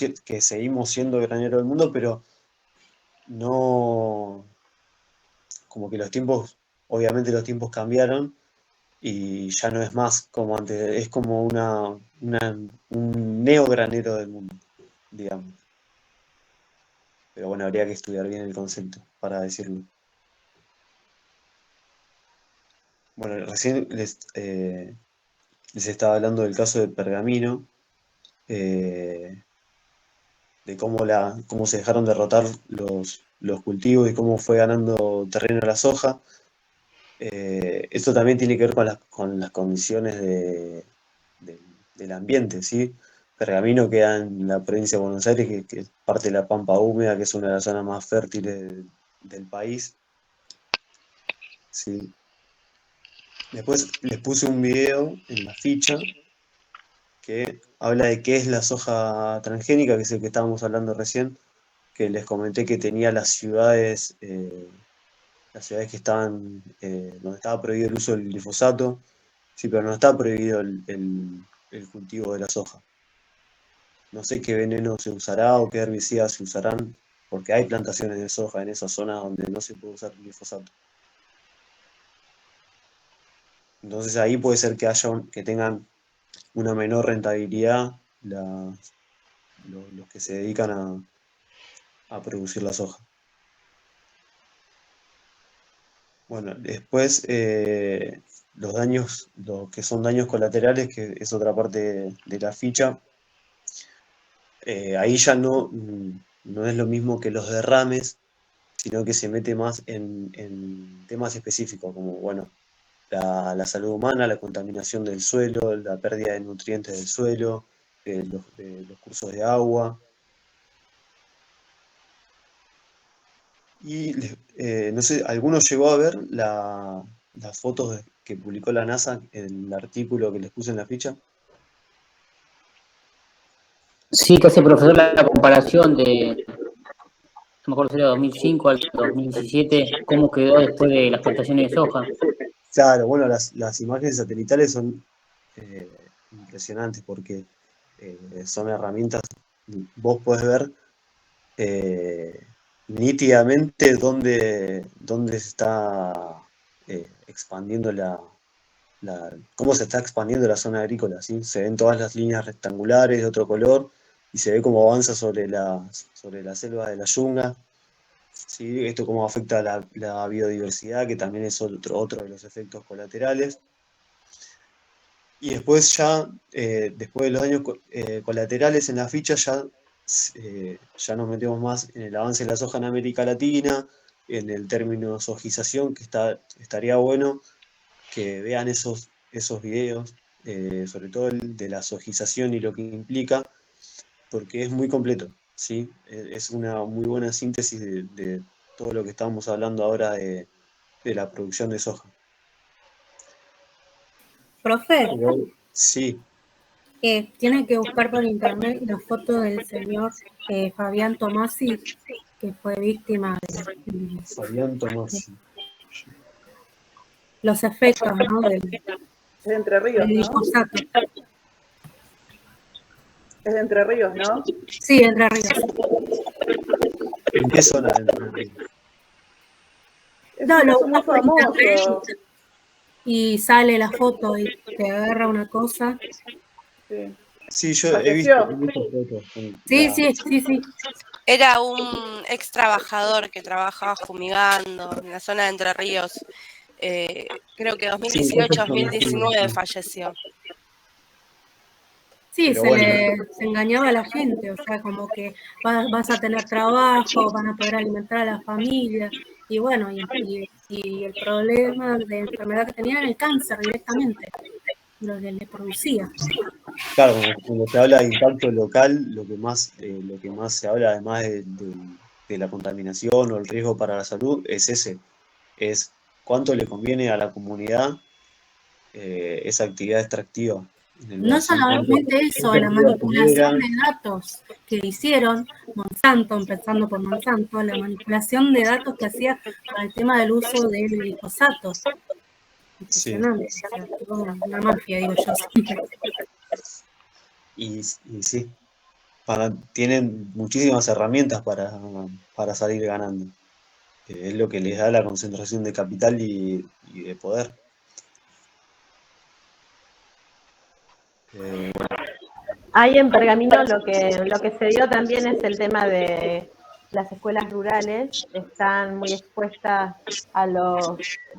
siendo el granero del mundo, pero no... Como que obviamente los tiempos cambiaron y ya no es más como antes, es como un neogranero del mundo, digamos. Pero bueno, habría que estudiar bien el concepto para decirlo. Bueno, recién les estaba hablando del caso de Pergamino, de cómo se dejaron derrotar los cultivos y cómo fue ganando terreno la soja. Esto también tiene que ver con las condiciones del ambiente, ¿sí? Pergamino queda en la provincia de Buenos Aires, que es parte de la Pampa Húmeda, que es una de las zonas más fértiles del país. ¿Sí? Después les puse un video en la ficha que habla de qué es la soja transgénica, que es el que estábamos hablando recién, que les comenté que tenía las ciudades que estaban, donde estaba prohibido el uso del glifosato, sí, pero no está prohibido el cultivo de la soja. No sé qué veneno se usará o qué herbicidas se usarán, porque hay plantaciones de soja en esas zonas donde no se puede usar glifosato. Entonces ahí puede ser que tengan una menor rentabilidad los que se dedican a producir la soja. Bueno, después los daños, lo que son daños colaterales, que es otra parte de la ficha, ahí ya no es lo mismo que los derrames, sino que se mete más en temas específicos, como bueno, la salud humana, la contaminación del suelo, la pérdida de nutrientes del suelo, los cursos de agua. Y no sé, ¿alguno llegó a ver las fotos que publicó la NASA en el artículo que les puse en la ficha? Sí, que hace profesor la comparación de, no me acuerdo si era 2005 al 2017, cómo quedó después de las plantaciones de soja. Claro, bueno, las imágenes satelitales son impresionantes porque son herramientas, vos podés ver nítidamente dónde se está expandiendo cómo se está expandiendo la zona agrícola, ¿sí? Se ven todas las líneas rectangulares de otro color y se ve cómo avanza sobre la selva de la yunga, ¿sí? Esto cómo afecta la biodiversidad, que también es otro de los efectos colaterales. Y después ya, después de los daños colaterales en la ficha, ya nos metemos más en el avance de la soja en América Latina, en el término sojización, que estaría bueno que vean esos videos, sobre todo el de la sojización y lo que implica, porque es muy completo, ¿sí? Es una muy buena síntesis de todo lo que estamos hablando ahora de la producción de soja. Profe, Sí, tiene que buscar por internet la foto del señor Fabián Tomasi, que fue víctima de Fabián Tomás. los efectos, ¿no? del Es de Entre Ríos, ¿no? glifosato. Es de Entre Ríos, ¿no? Sí, Entre Ríos. ¿En qué zona de Entre Ríos? Es No, un lo caso muy buscas por internet famoso. y sale la foto y te agarra una cosa. Sí. Sí, yo he visto Falleció. muchas fotos. Sí, sí. Era un ex trabajador que trabajaba fumigando en la zona de Entre Ríos. Creo que 2018-2019 falleció. Sí, Pero bueno, se engañaba a la gente, o sea, como que vas a tener trabajo, van a poder alimentar a la familia, y bueno, y el problema de enfermedad que tenía era el cáncer directamente, lo que le producía. claro, cuando se habla de impacto local, lo que más se habla, además de la contaminación o el riesgo para la salud, es es cuánto le conviene a la comunidad esa actividad extractiva en el No lugar. solamente eso, la manipulación de datos que hicieron Monsanto, empezando por Monsanto, la manipulación de datos que hacía para el tema del uso del glifosato. Impresionante, o sea, una mafia, digo yo. Y sí, tienen muchísimas herramientas para salir ganando. Es lo que les da la concentración de capital y de poder. Ahí en Pergamino lo que se dio también es el tema de las escuelas rurales, están muy expuestas a los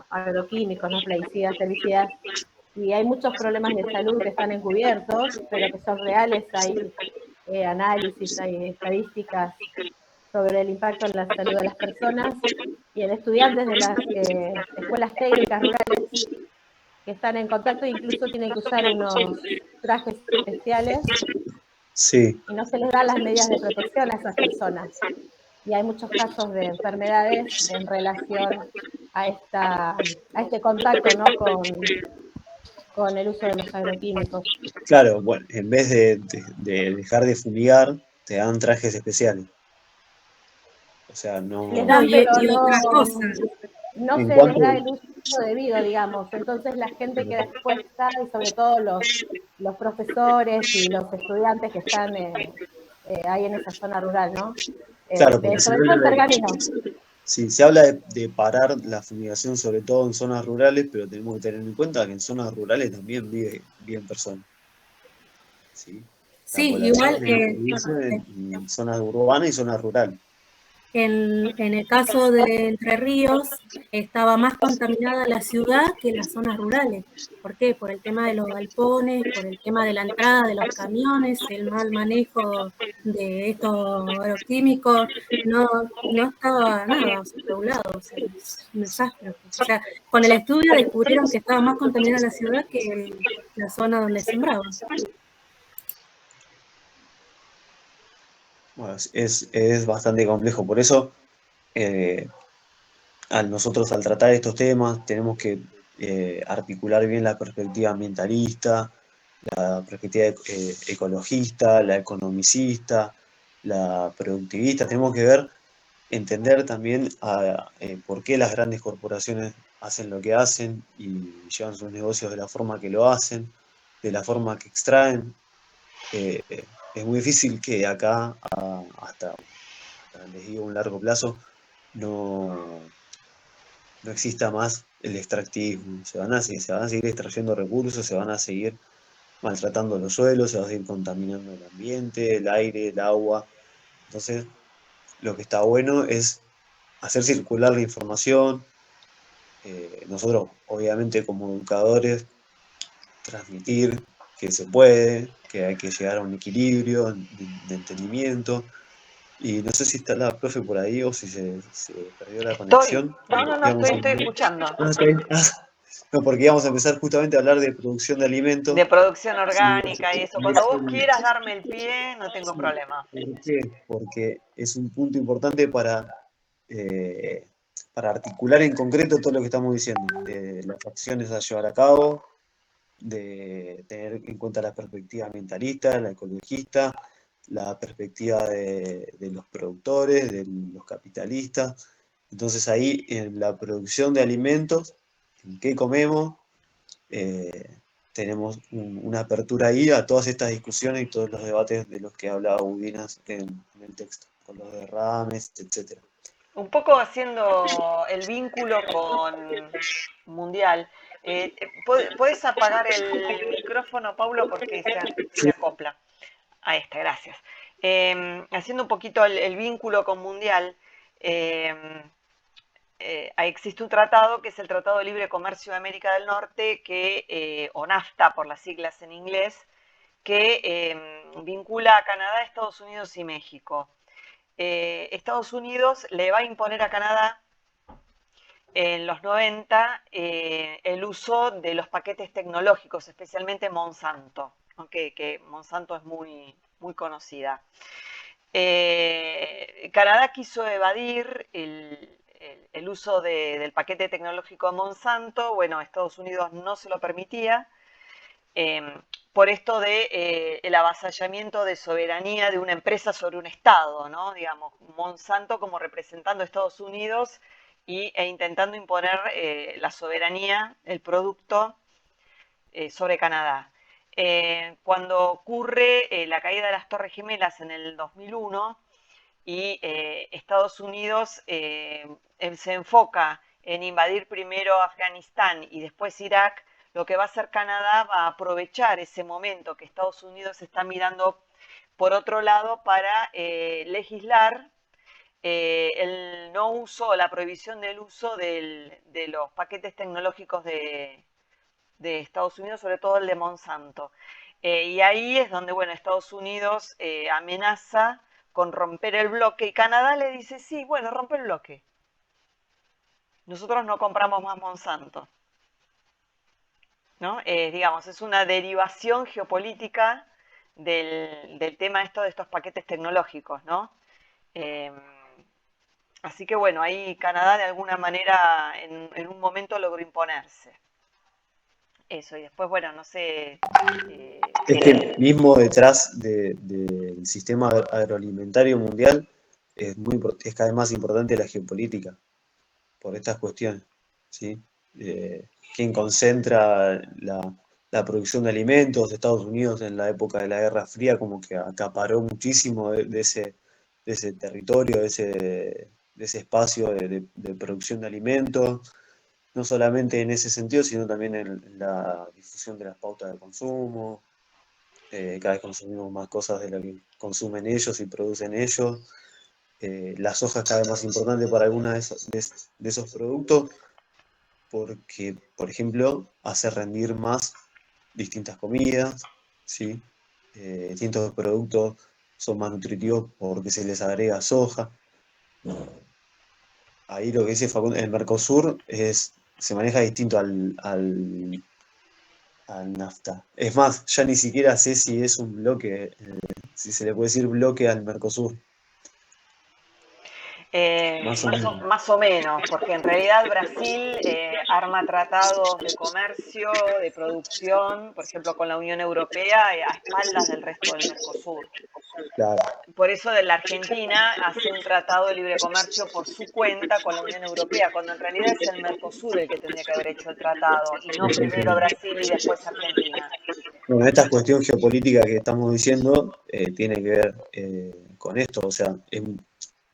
agroquímicos, ¿no? Plaguicidas, herbicidas, y hay muchos problemas de salud que están encubiertos, pero que son reales, hay análisis, hay estadísticas sobre el impacto en la salud de las personas, y en estudiantes de las escuelas técnicas rurales que están en contacto, incluso tienen que usar unos trajes especiales Sí, y no se les dan las medidas de protección a esas personas. Y hay muchos casos de enfermedades en relación a este contacto, ¿no? con el uso de los agroquímicos. claro, bueno, en vez de dejar de fumigar, te dan trajes especiales. O sea, no. Les dan, pero otra cosa. no ¿En se cuánto? les da el uso debido, digamos. Entonces la gente queda expuesta, y sobre todo los profesores y los estudiantes que están ahí en esa zona rural, ¿no? Claro, porque Sobre todo en Pergamino. sí, se habla de parar la fumigación, sobre todo en zonas rurales, pero tenemos que tener en cuenta que en zonas rurales también viven personas. ¿Sí? Sí, población igual en zonas urbanas y zonas rurales. en el caso de Entre Ríos estaba más contaminada la ciudad que las zonas rurales. ¿Por qué? Por el tema de los galpones, por el tema de la entrada de los camiones, el mal manejo de estos agroquímicos, no estaba nada regulado, o sea, es un desastre. O sea, con el estudio descubrieron que estaba más contaminada la ciudad que la zona donde sembraban. Bueno, es bastante complejo, por eso nosotros al tratar estos temas tenemos que articular bien la perspectiva ambientalista, la perspectiva ecologista, la economicista, la productivista. Tenemos que entender también por qué las grandes corporaciones hacen lo que hacen y llevan sus negocios de la forma que lo hacen, de la forma que extraen. Es muy difícil que acá, hasta les digo un largo plazo, no exista más el extractivismo. Se van a seguir extrayendo recursos, se van a seguir maltratando los suelos, se va a seguir contaminando el ambiente, el aire, el agua. Entonces, lo que está bueno es hacer circular la información. Nosotros, obviamente, como educadores, transmitir que se puede, que hay que llegar a un equilibrio de entendimiento. Y no sé si está la profe por ahí o si se perdió la conexión. No, estoy escuchando. Está bien. No, porque íbamos a empezar justamente a hablar de producción de alimentos. De producción orgánica y eso. Cuando vos Sí. quieras darme el pie, no tengo problema. ¿Por qué? Porque es un punto importante para articular en concreto todo lo que estamos diciendo, de las acciones a llevar a cabo, de tener en cuenta la perspectiva ambientalista, la ecologista, la perspectiva de los productores, de los capitalistas. Entonces ahí en la producción de alimentos, en qué comemos, tenemos una apertura ahí a todas estas discusiones y todos los debates de los que hablaba Udinas en el texto, con los derrames, etcétera. Un poco haciendo el vínculo con Mundial. ¿Puedes apagar el micrófono, Paulo? Porque se acopla. Ahí está, gracias. Haciendo un poquito el vínculo con Mundial, existe un tratado que es el Tratado de Libre Comercio de América del Norte, o NAFTA por las siglas en inglés, que vincula a Canadá, Estados Unidos y México. Estados Unidos le va a imponer a Canadá en los 90 el uso de los paquetes tecnológicos, especialmente Monsanto, aunque que Monsanto es muy, muy conocida. Canadá quiso evadir el uso del paquete tecnológico de Monsanto. Bueno, Estados Unidos no se lo permitía. Por esto de el avasallamiento de soberanía de una empresa sobre un Estado, ¿no? Digamos, Monsanto como representando a Estados Unidos e intentando imponer la soberanía, el producto, sobre Canadá. Cuando ocurre la caída de las Torres Gemelas en el 2001 y Estados Unidos se enfoca en invadir primero Afganistán y después Irak, lo que va a hacer Canadá va a aprovechar ese momento que Estados Unidos está mirando por otro lado para legislar el no uso, la prohibición del uso de los paquetes tecnológicos de Estados Unidos, sobre todo el de Monsanto. Y ahí es donde, bueno, Estados Unidos amenaza con romper el bloque y Canadá le dice, sí, bueno, rompe el bloque. Nosotros no compramos más Monsanto. ¿No? Digamos, es una derivación geopolítica del tema de estos paquetes tecnológicos, ¿no? Así que bueno, ahí Canadá de alguna manera en un momento logró imponerse. Eso, y después, bueno, no sé... Es que mismo detrás del sistema agroalimentario mundial es cada vez más importante la geopolítica por estas cuestiones, ¿sí? Quien concentra la producción de alimentos. Estados Unidos en la época de la Guerra Fría como que acaparó muchísimo de ese territorio, de ese espacio de producción de alimentos, no solamente en ese sentido, sino también en la difusión de las pautas de consumo. Cada vez consumimos más cosas de lo que consumen ellos y producen ellos. La soja es cada vez más importante para algunos de esos productos, porque, por ejemplo, hace rendir más distintas comidas, ¿sí? Distintos productos son más nutritivos porque se les agrega soja. Ahí lo que dice Facundo, el Mercosur se maneja distinto al NAFTA. Es más, ya ni siquiera sé si es un bloque, si se le puede decir bloque al Mercosur. Más o menos, porque en realidad Brasil arma tratados de comercio, de producción, por ejemplo, con la Unión Europea, a espaldas del resto del Mercosur. Claro. Por eso de la Argentina hace un tratado de libre comercio por su cuenta con la Unión Europea, cuando en realidad es el Mercosur el que tendría que haber hecho el tratado, y no primero Brasil y después Argentina. Bueno, esta cuestión geopolítica que estamos diciendo tiene que ver con esto, o sea,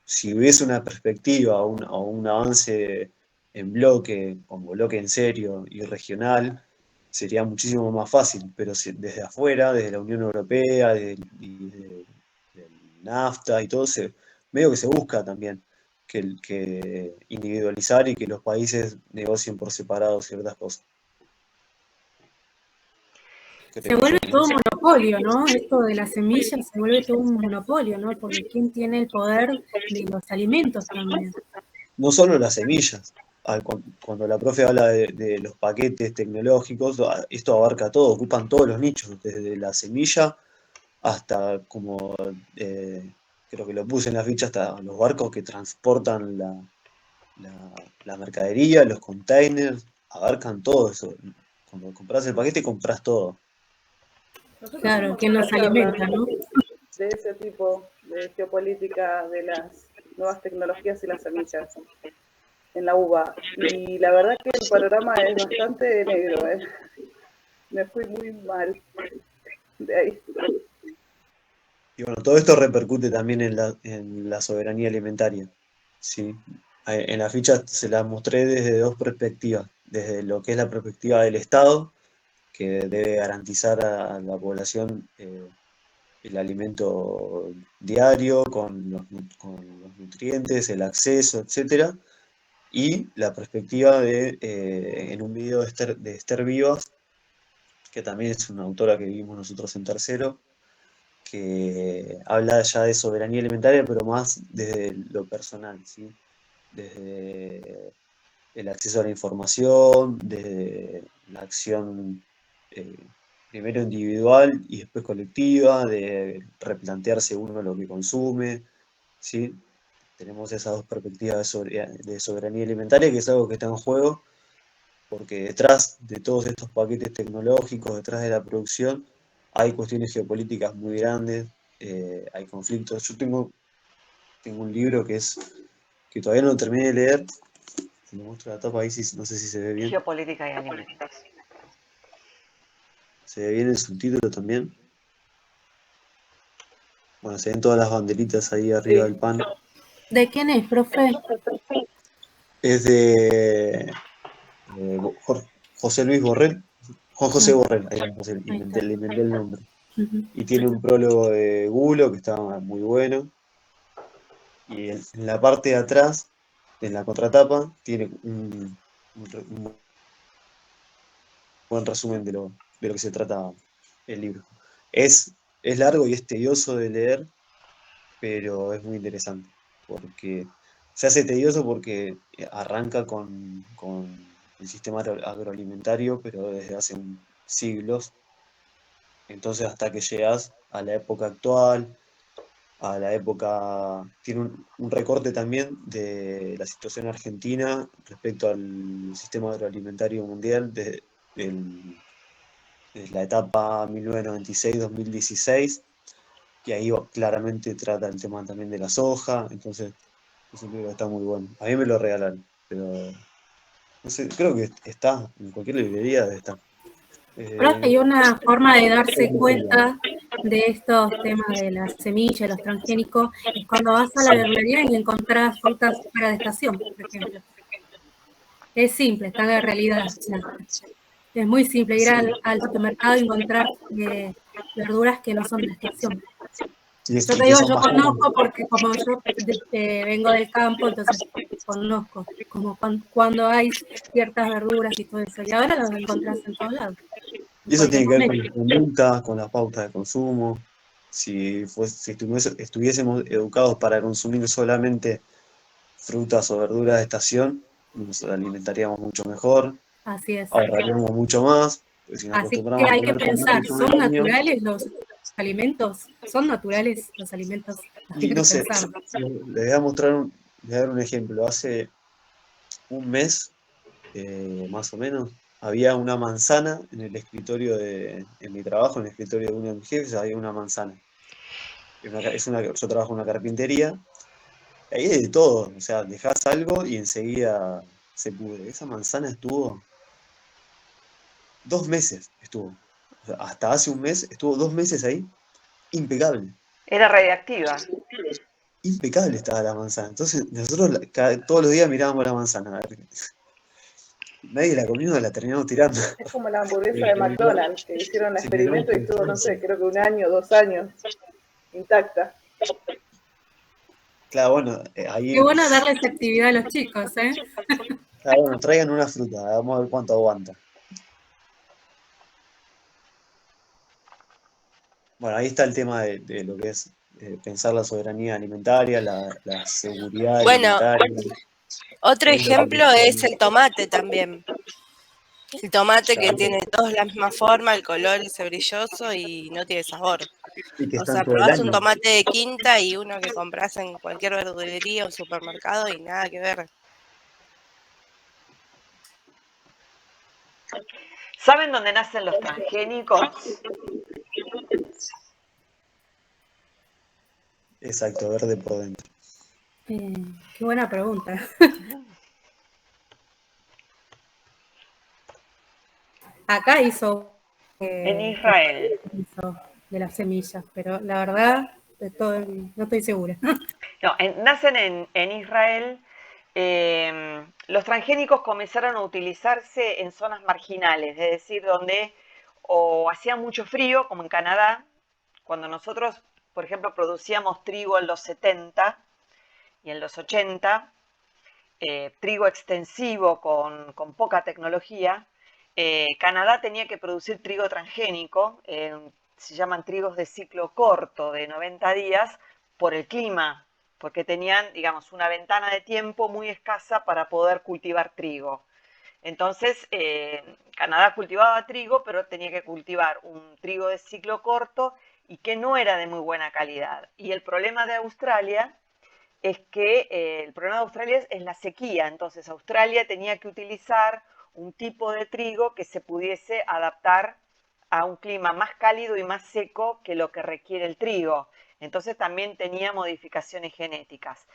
si hubiese una perspectiva o un avance en bloque, como bloque en serio y regional, sería muchísimo más fácil, pero desde afuera, desde la Unión Europea, del NAFTA y todo, medio que se busca también que individualizar y que los países negocien por separado ciertas cosas. Se vuelve todo un monopolio, ¿no? Esto de las semillas se vuelve todo un monopolio, ¿no? Porque ¿quién tiene el poder de los alimentos también? No solo las semillas. Cuando la profe habla de los paquetes tecnológicos, esto abarca todo, ocupan todos los nichos, desde la semilla hasta, como creo que lo puse en la ficha, hasta los barcos que transportan la mercadería, los containers, abarcan todo eso. Cuando compras el paquete, compras todo. Nosotros Claro, hicimos ¿quién una nos charla alimenta, no? de ese tipo de geopolítica de las nuevas tecnologías y las semillas en la UBA. Y la verdad que el panorama es bastante negro, ¿eh? Me fui muy mal de ahí. Y bueno, todo esto repercute también en la soberanía alimentaria, ¿sí? En la ficha se la mostré desde dos perspectivas, desde lo que es la perspectiva del Estado, que debe garantizar a la población el alimento diario con los nutrientes, el acceso, etcétera, y la perspectiva en un video de Esther Vivas, que también es una autora que vimos nosotros en tercero, que habla ya de soberanía alimentaria, pero más desde lo personal, ¿sí? Desde el acceso a la información, desde la acción primero individual y después colectiva, de replantearse uno lo que consume, ¿sí? Tenemos esas dos perspectivas de soberanía alimentaria, que es algo que está en juego, porque detrás de todos estos paquetes tecnológicos, detrás de la producción, hay cuestiones geopolíticas muy grandes, hay conflictos. Yo tengo un libro que todavía no terminé de leer, se lo muestro la tapa ahí, no sé si se ve bien. Geopolítica y alimentos. Se ve bien el subtítulo también. Bueno, se ven todas las banderitas ahí arriba del pan. ¿De quién es, profe? Es de José Luis Borrell. Juan José Borrell, ahí le inventé el nombre. Y tiene un prólogo de Gulo que está muy bueno. Y en la parte de atrás, en la contratapa, tiene un buen resumen de lo que se trata el libro. Es largo y es tedioso de leer, pero es muy interesante. Porque se hace tedioso porque arranca con el sistema agroalimentario, pero desde hace siglos. Entonces, hasta que llegas a la época actual, a la época, tiene un recorte también de la situación argentina respecto al sistema agroalimentario mundial desde la etapa 1996-2016, y ahí claramente trata el tema también de la soja. Entonces es un libro que está muy bueno. A mí me lo regalaron, pero no sé, creo que está en cualquier librería, debe estar. Creo que hay una forma de darse cuenta de estos temas de las semillas, los transgénicos, es cuando vas a la verdulería y encontrás frutas fuera de estación, por ejemplo. Es simple, está en la realidad. O sea, es muy simple ir al supermercado y encontrar verduras que no son de estación. Yo te digo, yo conozco porque como yo vengo del campo, entonces conozco como cuando hay ciertas verduras y todo eso. Y ahora las encontrás en todos lados. Y eso tiene que ver con la conducta, con las pautas de consumo. Si estuviésemos educados para consumir solamente frutas o verduras de estación, nos alimentaríamos mucho mejor. Así es. Ahorraríamos mucho más. Si Así que hay que pensar, ¿son naturales los alimentos? ¿Son naturales los alimentos? Y no sé, les voy a mostrar, les voy a dar un ejemplo. Hace un mes, más o menos, había una manzana en el escritorio en mi trabajo, en el escritorio de uno de mis jefes, había una manzana. Yo trabajo en una carpintería, ahí es de todo, o sea, dejás algo y enseguida se pudre. Esa manzana estuvo 2 meses, o sea, hasta hace un mes, estuvo 2 meses ahí, impecable. Era radiactiva. Impecable estaba la manzana. Entonces nosotros todos los días mirábamos la manzana, a ver. Nadie la comió, la terminamos tirando. Es como la hamburguesa de McDonald's, que hicieron el experimento y estuvo, no sé, creo que 1 año, 2 años, intacta. Claro, bueno, ahí... Qué bueno darles actividad a los chicos, ¿eh? Claro, bueno, traigan una fruta, vamos a ver cuánto aguanta. Bueno, ahí está el tema de lo que es pensar la soberanía alimentaria, la seguridad Bueno, alimentaria. otro Es lo ejemplo que- es el tomate también. El tomate que claro, tiene todos la misma forma, el color es brilloso y no tiene sabor. y que O están sea, todo el probás un año. tomate de quinta y uno que compras en cualquier verdulería o supermercado y nada que ver. ¿Saben dónde nacen los transgénicos? Exacto, verde por dentro. Qué buena pregunta. Acá En Israel. hizo de las semillas, pero la verdad, de todo, no estoy segura. No, nacen en Israel. Los transgénicos comenzaron a utilizarse en zonas marginales, es decir, donde o hacía mucho frío, como en Canadá, cuando nosotros, por ejemplo, producíamos trigo en los 70 y en los 80, trigo extensivo con poca tecnología, Canadá tenía que producir trigo transgénico, se llaman trigos de ciclo corto, de 90 días, por el clima, porque tenían, digamos, una ventana de tiempo muy escasa para poder cultivar trigo. Entonces, Canadá cultivaba trigo, pero tenía que cultivar un trigo de ciclo corto y que no era de muy buena calidad. Y el problema de Australia es que el problema de Australia es la sequía. Entonces, Australia tenía que utilizar un tipo de trigo que se pudiese adaptar a un clima más cálido y más seco que lo que requiere el trigo. Entonces, también tenía modificaciones genéticas.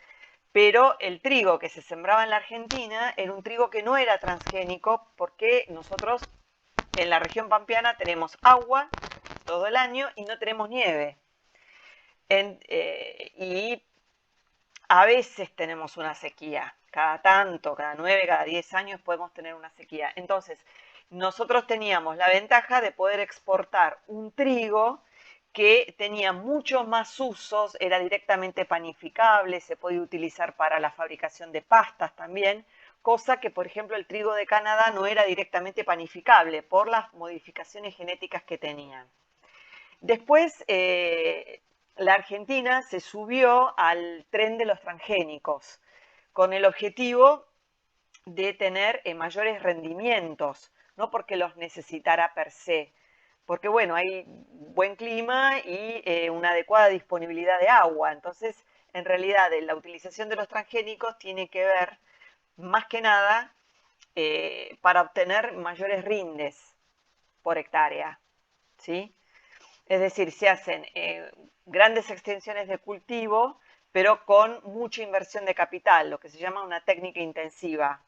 Pero el trigo que se sembraba en la Argentina era un trigo que no era transgénico porque nosotros en la región pampeana tenemos agua todo el año y no tenemos nieve. Y a veces tenemos una sequía, cada tanto, cada 9, cada 10 años podemos tener una sequía. Entonces, nosotros teníamos la ventaja de poder exportar un trigo que tenía muchos más usos, era directamente panificable, se podía utilizar para la fabricación de pastas también, cosa que, por ejemplo, el trigo de Canadá no era directamente panificable por las modificaciones genéticas que tenían. Después, la Argentina se subió al tren de los transgénicos con el objetivo de tener mayores rendimientos, no porque los necesitara per se, porque bueno, hay buen clima y una adecuada disponibilidad de agua. Entonces, en realidad, la utilización de los transgénicos tiene que ver más que nada para obtener mayores rindes por hectárea, ¿sí? Es decir, se hacen grandes extensiones de cultivo, pero con mucha inversión de capital, lo que se llama una técnica intensiva.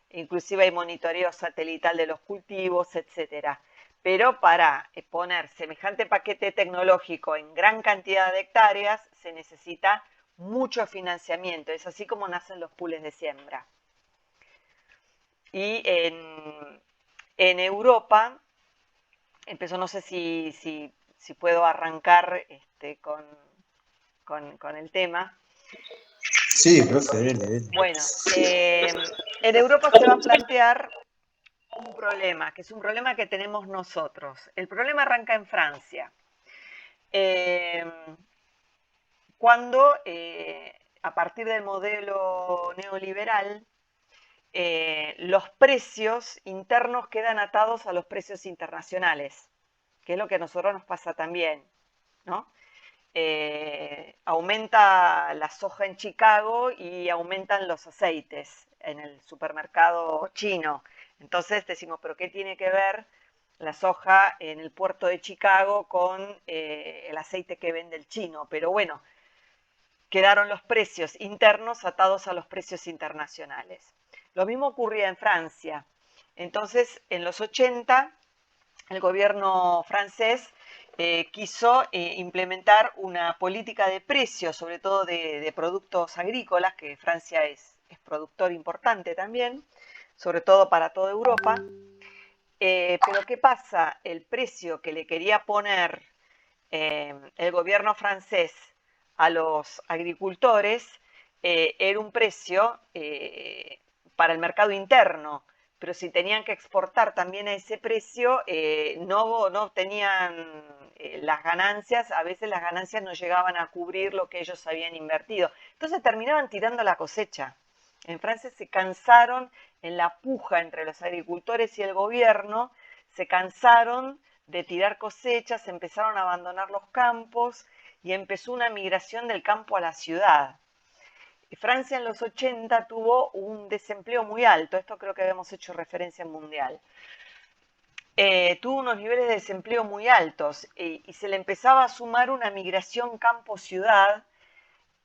Inclusive hay monitoreo satelital de los cultivos, etcétera. Pero para poner semejante paquete tecnológico en gran cantidad de hectáreas se necesita mucho financiamiento. Es así como nacen los pools de siembra. Y en Europa empezó, no sé si puedo arrancar con el tema. Sí, profe, dele. Bueno, en Europa se va a plantear un problema, que es un problema que tenemos nosotros. El problema arranca en Francia. Cuando, a partir del modelo neoliberal, los precios internos quedan atados a los precios internacionales, que es lo que a nosotros nos pasa también, ¿no? Aumenta la soja en Chicago y aumentan los aceites en el supermercado chino. Entonces decimos, ¿pero qué tiene que ver la soja en el puerto de Chicago con el aceite que vende el chino? Pero bueno, quedaron los precios internos atados a los precios internacionales. Lo mismo ocurría en Francia. Entonces, en los 80, el gobierno francés quiso implementar una política de precios, sobre todo de productos agrícolas, que Francia es productor importante también, sobre todo para toda Europa. Pero ¿qué pasa? El precio que le quería poner el gobierno francés a los agricultores era un precio para el mercado interno, pero si tenían que exportar también a ese precio, no tenían las ganancias, a veces las ganancias no llegaban a cubrir lo que ellos habían invertido. Entonces terminaban tirando la cosecha. En Francia se cansaron en la puja entre los agricultores y el gobierno, se cansaron de tirar cosechas, empezaron a abandonar los campos y empezó una migración del campo a la ciudad. Francia en los 80 tuvo un desempleo muy alto, esto creo que habíamos hecho referencia en Mundial. Tuvo unos niveles de desempleo muy altos y se le empezaba a sumar una migración campo-ciudad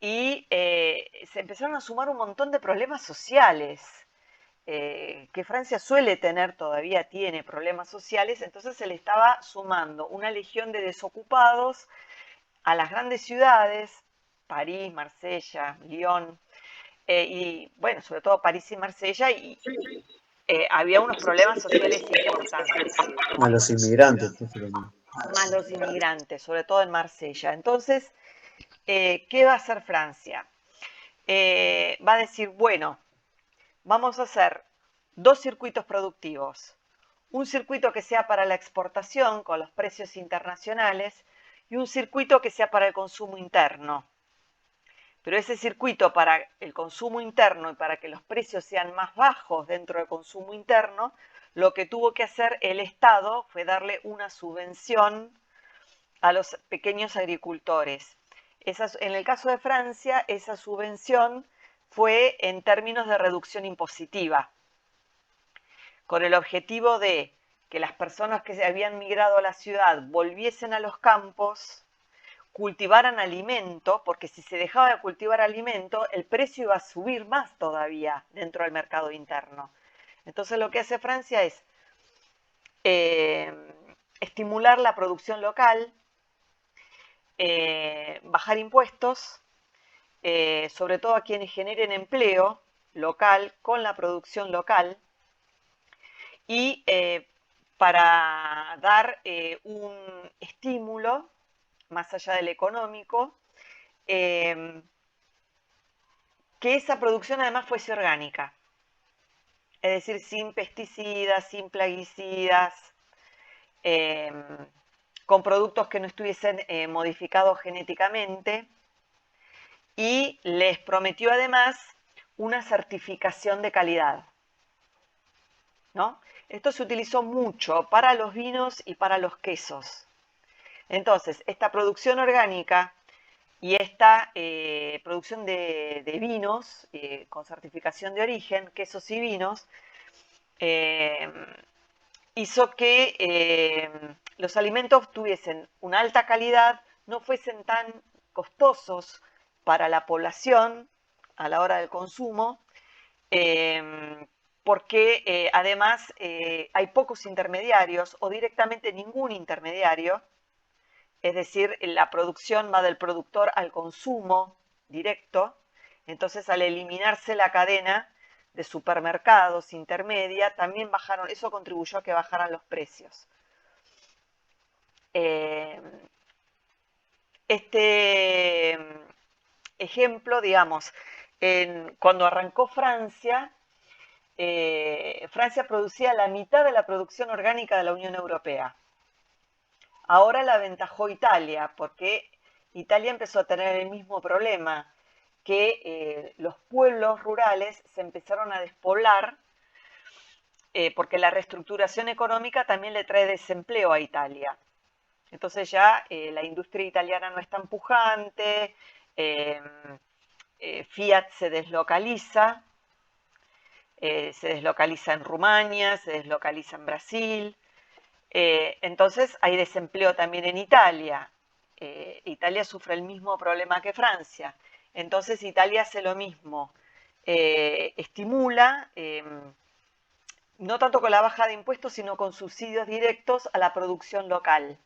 y se empezaron a sumar un montón de problemas sociales, que Francia suele tener, todavía tiene problemas sociales, entonces se le estaba sumando una legión de desocupados a las grandes ciudades, París, Marsella, Lyon, y bueno, sobre todo París y Marsella, y había unos problemas sociales importantes. A los inmigrantes. Más los inmigrantes, sobre todo en Marsella. Entonces, ¿qué va a hacer Francia? Va a decir, bueno, vamos a hacer 2 circuitos productivos. Un circuito que sea para la exportación con los precios internacionales y un circuito que sea para el consumo interno. Pero ese circuito para el consumo interno y para que los precios sean más bajos dentro del consumo interno, lo que tuvo que hacer el Estado fue darle una subvención a los pequeños agricultores. En el caso de Francia, esa subvención fue en términos de reducción impositiva, con el objetivo de que las personas que habían migrado a la ciudad volviesen a los campos, cultivaran alimento, porque si se dejaba de cultivar alimento, el precio iba a subir más todavía dentro del mercado interno. Entonces lo que hace Francia es estimular la producción local, bajar impuestos, sobre todo a quienes generen empleo local con la producción local, y para dar un estímulo más allá del económico, que esa producción además fuese orgánica, es decir, sin pesticidas, sin plaguicidas, con productos que no estuviesen modificados genéticamente, y les prometió además una certificación de calidad, ¿no? Esto se utilizó mucho para los vinos y para los quesos. Entonces, esta producción orgánica y esta producción de vinos con certificación de origen, quesos y vinos, hizo que los alimentos tuviesen una alta calidad, no fuesen tan costosos para la población a la hora del consumo, porque además hay pocos intermediarios o directamente ningún intermediario. Es decir, la producción va del productor al consumo directo, entonces al eliminarse la cadena de supermercados intermedia, también bajaron, eso contribuyó a que bajaran los precios. Este ejemplo, digamos, cuando arrancó Francia, Francia producía la mitad de la producción orgánica de la Unión Europea. Ahora la aventajó Italia, porque Italia empezó a tener el mismo problema, que los pueblos rurales se empezaron a despoblar, porque la reestructuración económica también le trae desempleo a Italia. Entonces ya la industria italiana no es tan pujante, Fiat se deslocaliza en Rumania, se deslocaliza en Brasil. Entonces hay desempleo también en Italia. Italia sufre el mismo problema que Francia. Entonces Italia hace lo mismo. Estimula, no tanto con la baja de impuestos, sino con subsidios directos a la producción local.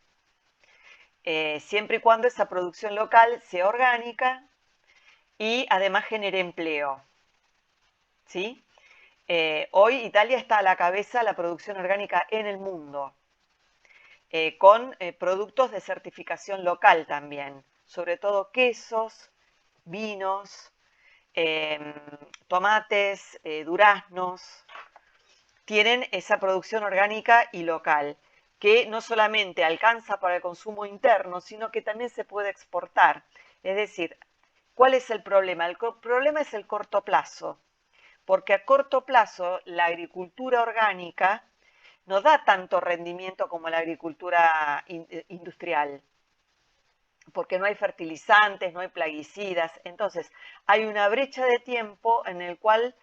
Siempre y cuando esa producción local sea orgánica y además genere empleo. ¿Sí? Hoy Italia está a la cabeza de la producción orgánica en el mundo. Con productos de certificación local también, sobre todo quesos, vinos, tomates, duraznos, tienen esa producción orgánica y local. que no solamente alcanza para el consumo interno, sino que también se puede exportar. Es decir, ¿cuál es el problema? El problema es el corto plazo, porque a corto plazo la agricultura orgánica no da tanto rendimiento como la agricultura industrial, porque no hay fertilizantes, no hay plaguicidas. Entonces, hay una brecha de tiempo en el cual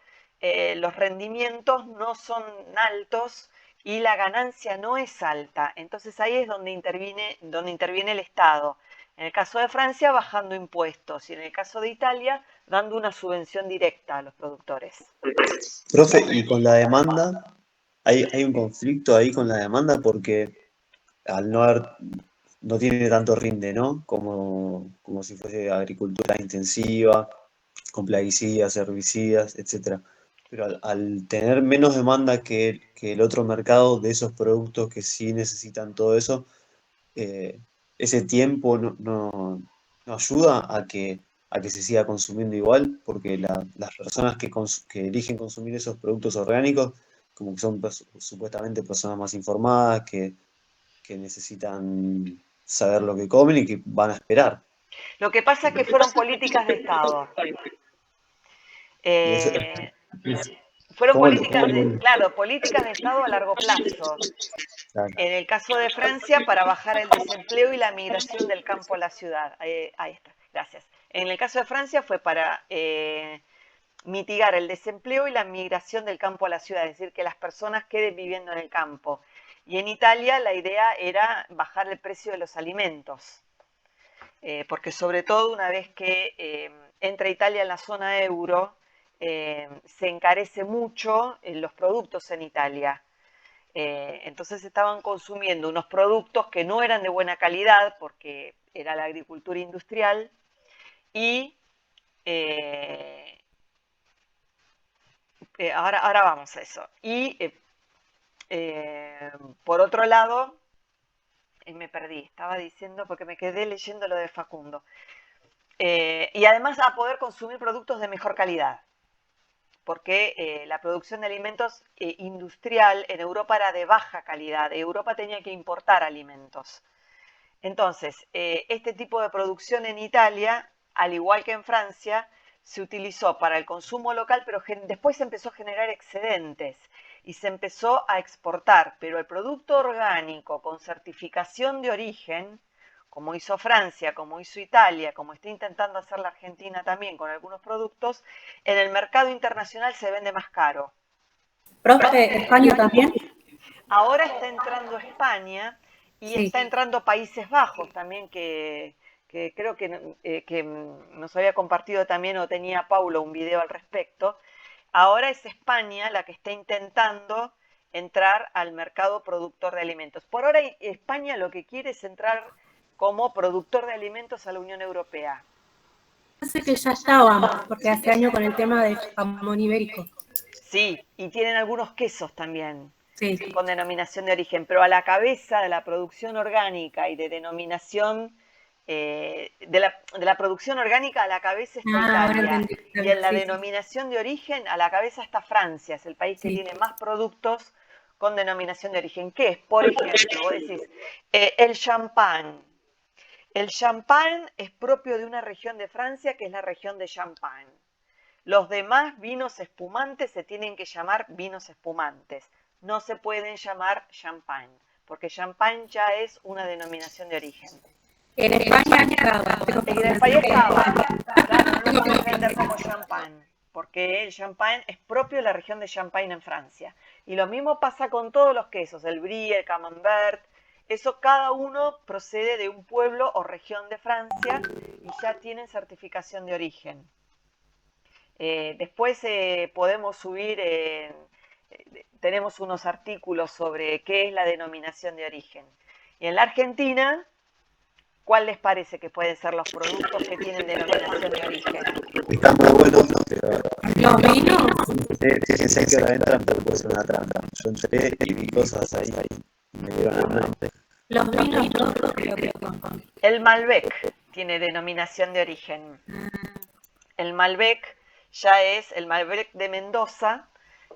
los rendimientos no son altos y la ganancia no es alta. Entonces, ahí es donde interviene el Estado. En el caso de Francia, bajando impuestos, y en el caso de Italia, dando una subvención directa a los productores. Profe, y con la demanda, hay un conflicto ahí con la demanda porque al no tiene tanto rinde, ¿no? Como si fuese agricultura intensiva, con plaguicidas, herbicidas, etcétera. Pero al tener menos demanda que el otro mercado de esos productos que sí necesitan todo eso, eh, ese tiempo no ayuda a que se siga consumiendo igual, porque las personas que eligen consumir esos productos orgánicos, como que son supuestamente personas más informadas, que necesitan saber lo que comen y que van a esperar. Lo que pasa es que fueron políticas de Estado. Y eso, Fueron ¿cómo políticas de Estado a largo plazo. claro. En el caso de Francia, para bajar el desempleo y la migración del campo a la ciudad. Ahí está, gracias. En el caso de Francia fue para mitigar el desempleo y la migración del campo a la ciudad, es decir, que las personas queden viviendo en el campo. Y en Italia la idea era bajar el precio de los alimentos, porque sobre todo una vez que entra Italia en la zona euro, se encarece mucho los productos en Italia. Entonces estaban consumiendo unos productos que no eran de buena calidad porque era la agricultura industrial y ahora vamos a eso. Y por otro lado, me perdí, estaba diciendo porque me quedé leyendo lo de Facundo. Y además a poder consumir productos de mejor calidad, porque la producción de alimentos industrial en Europa era de baja calidad. Europa tenía que importar alimentos. Entonces, este tipo de producción en Italia, al igual que en Francia, se utilizó para el consumo local, pero después se empezó a generar excedentes y se empezó a exportar. Pero el producto orgánico con certificación de origen, como hizo Francia, como hizo Italia, como está intentando hacer la Argentina también con algunos productos, en el mercado internacional se vende más caro. Profe, ¿España también? Ahora está entrando España y Sí. está entrando Países Bajos también, que creo que nos había compartido también, o tenía Paulo un video al respecto. Ahora es España la que está intentando entrar al mercado productor de alimentos. Por ahora España lo que quiere es entrar como productor de alimentos a la Unión Europea. Parece que ya estaban, porque hace años con el tema del jamón ibérico. Sí, y tienen algunos quesos también. Sí. Con denominación de origen, pero a la cabeza de la producción orgánica y de denominación de la producción orgánica a la cabeza está Italia, y en la denominación de origen a la cabeza está Francia, es el país que tiene más productos con denominación de origen. ¿Qué es? Por ejemplo, vos decís, el champán. El champán es propio de una región de Francia que es la región de Champagne. Los demás vinos espumantes se tienen que llamar vinos espumantes. No se pueden llamar champán, porque champán ya es una denominación de origen. En España estaba. En España estaba. Claro, no lo pueden vender como champán, porque el champán es propio de la región de Champagne en Francia. Y lo mismo pasa con todos los quesos, el brie, el camembert. Eso cada uno procede de un pueblo o región de Francia y ya tienen certificación de origen. Después podemos subir, tenemos unos artículos sobre qué es la denominación de origen. Y en la Argentina, ¿cuál les parece que pueden ser los productos que tienen denominación de origen? Están muy buenos, ¿Los vinos? fíjense que ahora entran, pero puede ser una trampa. Yo entré y vi cosas ahí, me dieron hambre. Los vinos no, creo que son. El Malbec tiene denominación de origen. El Malbec ya es, el Malbec de Mendoza,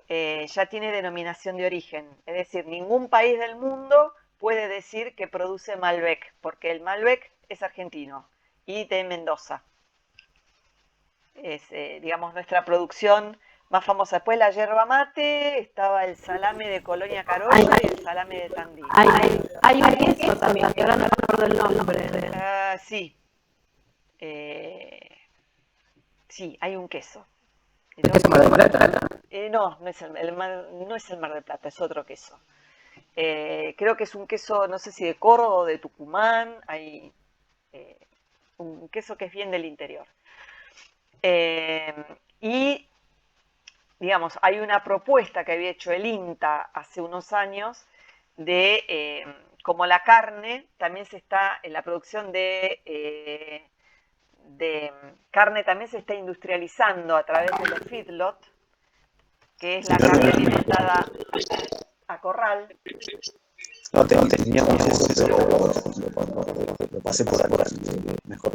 ya tiene denominación de origen. Es decir, ningún país del mundo puede decir que produce Malbec, porque el Malbec es argentino y de Mendoza. Es, digamos, nuestra producción más famosa. Después la yerba mate, estaba el salame de Colonia Carolla y el salame de Tandil. Hay un queso también, que ahora no recuerdo el nombre. Sí. Sí, hay un queso. ¿El queso Mar del Plata? No, no es el Mar del Plata, es otro queso. Creo que es un queso, no sé si de Córdoba o de Tucumán. Hay un queso que es bien del interior. Y, digamos, hay una propuesta que había hecho el INTA hace unos años de, como la carne, también se está, en la producción de carne también se está industrializando a través de los feedlot, que es la carne alimentada a corral. No, teníamos eso, pero lo pasé por acá, mejor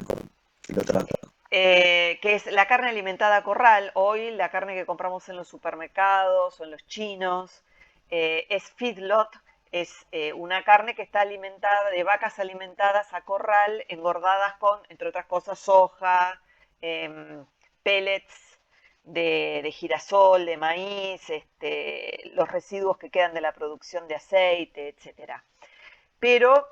que lo trato. Que es la carne alimentada a corral. Hoy la carne que compramos en los supermercados o en los chinos es feedlot, es una carne que está alimentada de vacas alimentadas a corral, engordadas con, entre otras cosas, soja, pellets de girasol, de maíz, los residuos que quedan de la producción de aceite, etc. Pero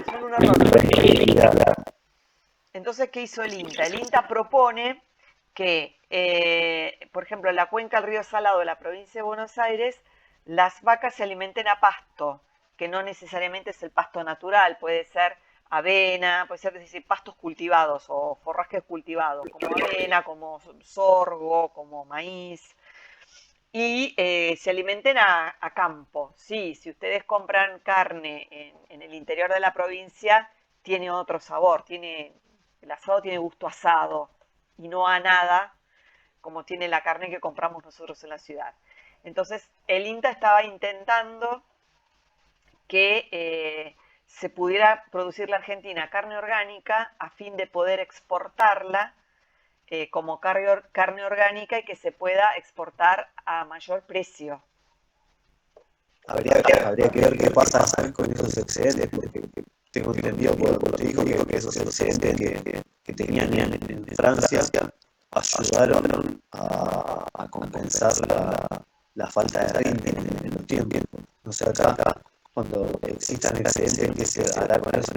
son un horror. Entonces, ¿qué hizo el INTA? El INTA propone que, por ejemplo, en la cuenca del río Salado de la provincia de Buenos Aires, las vacas se alimenten a pasto, que no necesariamente es el pasto natural, puede ser avena, puede ser, decir, pastos cultivados o forrajes cultivados, como avena, como sorgo, como maíz. Y se alimenten a campo. Sí, si ustedes compran carne en el interior de la provincia, tiene otro sabor, el asado tiene gusto asado y no a nada como tiene la carne que compramos nosotros en la ciudad. Entonces, el INTA estaba intentando que se pudiera producir la Argentina carne orgánica a fin de poder exportarla como carne orgánica y que se pueda exportar a mayor precio. Habría que ver qué pasa con esos excedentes, porque tengo entendido por te dijo que esos excedentes que tenían en Francia ayudaron a compensar la falta de rinde en los tiempos. No sé, acá, cuando existan excedentes, ¿qué se hará con eso?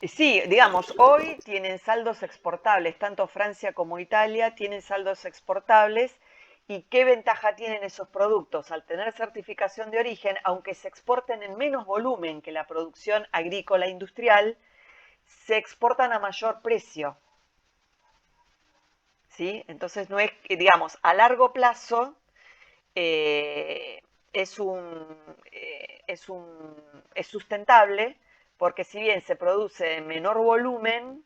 Sí, digamos, hoy tienen saldos exportables, tanto Francia como Italia tienen saldos exportables. ¿Y qué ventaja tienen esos productos? Al tener certificación de origen, aunque se exporten en menos volumen que la producción agrícola industrial, se exportan a mayor precio. ¿Sí? Entonces, no es, digamos, a largo plazo es sustentable, porque si bien se produce en menor volumen,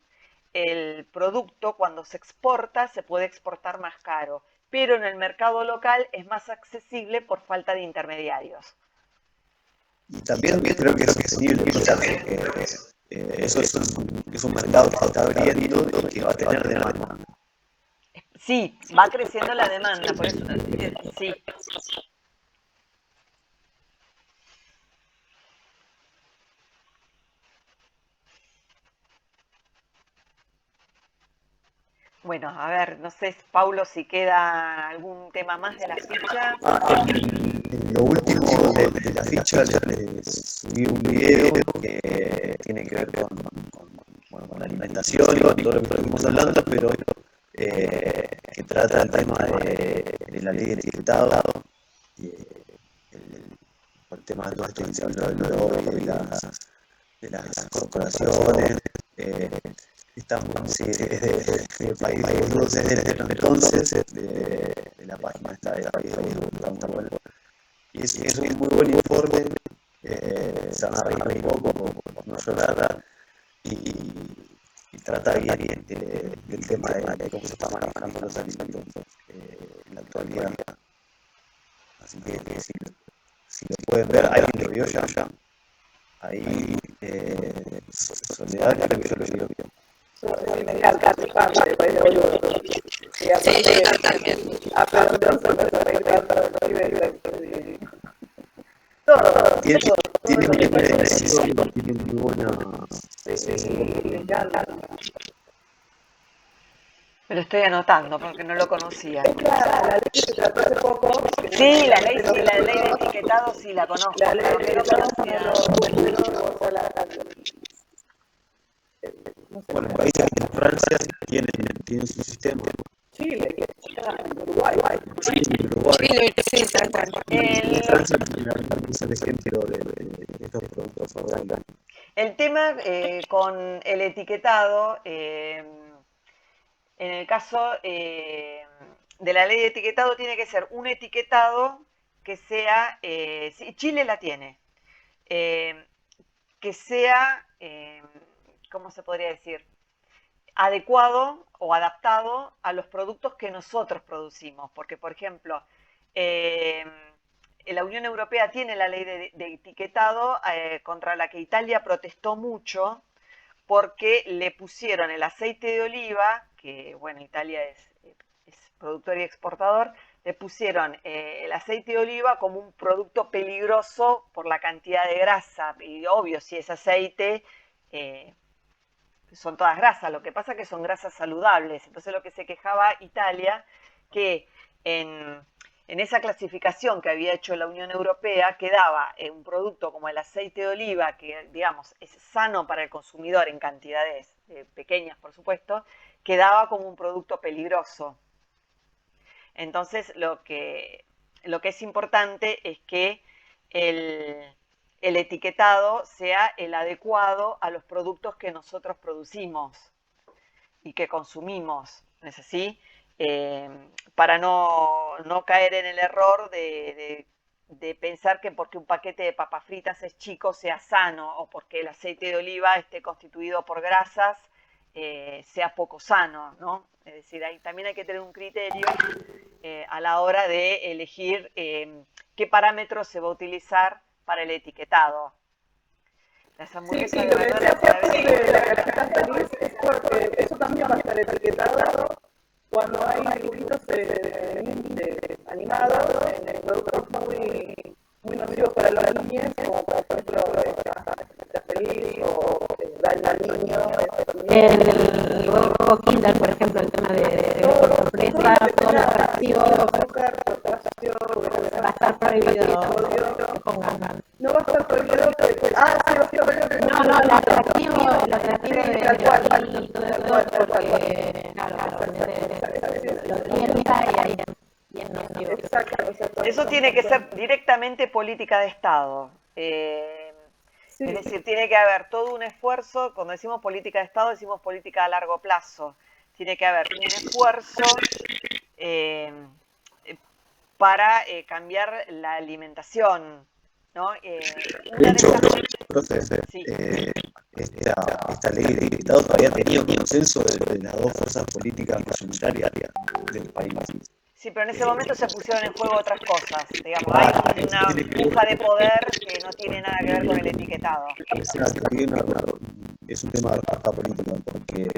el producto cuando se exporta se puede exportar más caro, pero en el mercado local es más accesible por falta de intermediarios. Y también creo que es sostenible, porque eso es un mercado que se está abriendo y que va a tener demanda. Sí, va creciendo la demanda, por eso sí. Bueno, a ver, no sé, Paulo, si queda algún tema más de la ficha. En lo último de la ficha les subí un video que tiene que ver con la alimentación y con todo lo que estuvimos hablando, pero que trata el tema de la ley del etiquetado, el tema de todo esto que se habló del lobby, de las corporaciones. Estamos de país de los entonces, de la página esta de la país de los. Y es un muy buen informe, se van a reír un poco por no llorar, y trata bien del tema de cómo se están manejando los alimentos en la actualidad. Así que si lo pueden ver, alguien lo vio ya. Ahí, Soledad, creo que yo lo vio. me encanta mi parte, me parece boludo. Y aparte, a Pedro se me encanta, no hay todo, Tiene muy buena edición, tiene muy buena. me encanta. Me lo estoy anotando porque no lo conocía. Es la ley que se trató hace poco. Sí, la ley de etiquetado sí la conozco. La ley pero de que no etiquetado conocía. Bueno, países como Francia tienen su sistema. Chile, Uruguay. Chile, Uruguay. Chile, sí, tal cual. En Francia es el ejemplo de estos productos favorables. El tema con el etiquetado, en el caso de la ley de etiquetado, tiene que ser un etiquetado que sea, sí, Chile la tiene, que sea, ¿cómo se podría decir? Adecuado o adaptado a los productos que nosotros producimos. Porque, por ejemplo, la Unión Europea tiene la ley de etiquetado contra la que Italia protestó mucho porque le pusieron el aceite de oliva, que bueno, Italia es productor y exportador, le pusieron el aceite de oliva como un producto peligroso por la cantidad de grasa. Y obvio, si es aceite, son todas grasas, lo que pasa es que son grasas saludables. Entonces lo que se quejaba Italia, que en esa clasificación que había hecho la Unión Europea, quedaba un producto como el aceite de oliva, que digamos es sano para el consumidor en cantidades pequeñas, por supuesto, quedaba como un producto peligroso. Entonces lo que es importante es que el etiquetado sea el adecuado a los productos que nosotros producimos y que consumimos, ¿no es así? Para no caer en el error de pensar que porque un paquete de papas fritas es chico sea sano, o porque el aceite de oliva esté constituido por grasas sea poco sano, ¿no? Es decir, también hay que tener un criterio a la hora de elegir qué parámetros se va a utilizar para el etiquetado. Las hamburguesas lo que decía de la cajita feliz es porque eso también va a estar etiquetado cuando hay dibujitos animados en productos muy nocivos para los niños, como por ejemplo la cajita feliz o Dale al niño. El huevo Kinder, por ejemplo, el tema de sorpresa, todo lo atractivo va a estar prohibido que pongan. No va a estar prohibido que... sí, va a estar prohibido. No, lo atractivo de tal cual, y todo eso, porque, claro, lo tienta y ahí es nocivo. Exacto. Eso tiene que ser directamente política de Estado. Sí. Es decir, tiene que haber todo un esfuerzo. Cuando decimos política de Estado, decimos política a largo plazo. Tiene que haber un esfuerzo para cambiar la alimentación, ¿no? De hecho, profe, esta ley de etiquetado todavía ha tenido consenso de las dos fuerzas políticas mayoritarias del país. Sí, pero en ese momento se pusieron en juego otras cosas. Digamos, hay una puja de poder que no tiene nada que ver con el etiquetado. Es un tema de respuesta política, porque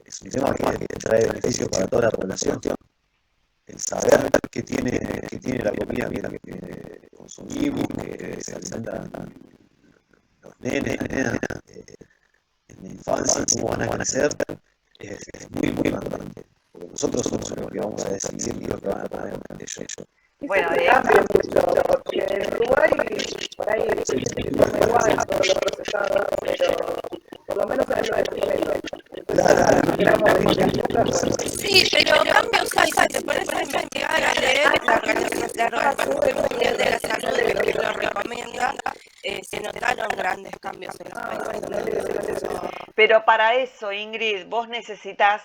es un tema que trae beneficios para toda la población. El saber que tiene la comida que consumimos, que se alimentan los nenes, en la infancia, cómo van a crecer, es muy importante. Porque nosotros somos los que vamos a decidir y los que van a poner en ello. Bueno, cambia mucho, porque en Uruguay por ahí se come igual todos los procesados, pero por lo menos en lo primero. Sí, pero cambios hay, si te pones a investigar, a leer, la Organización Mundial de la Salud, que lo recomienda, se notaron grandes cambios en los países donde se usó. Pero para eso, Ingrid, vos necesitas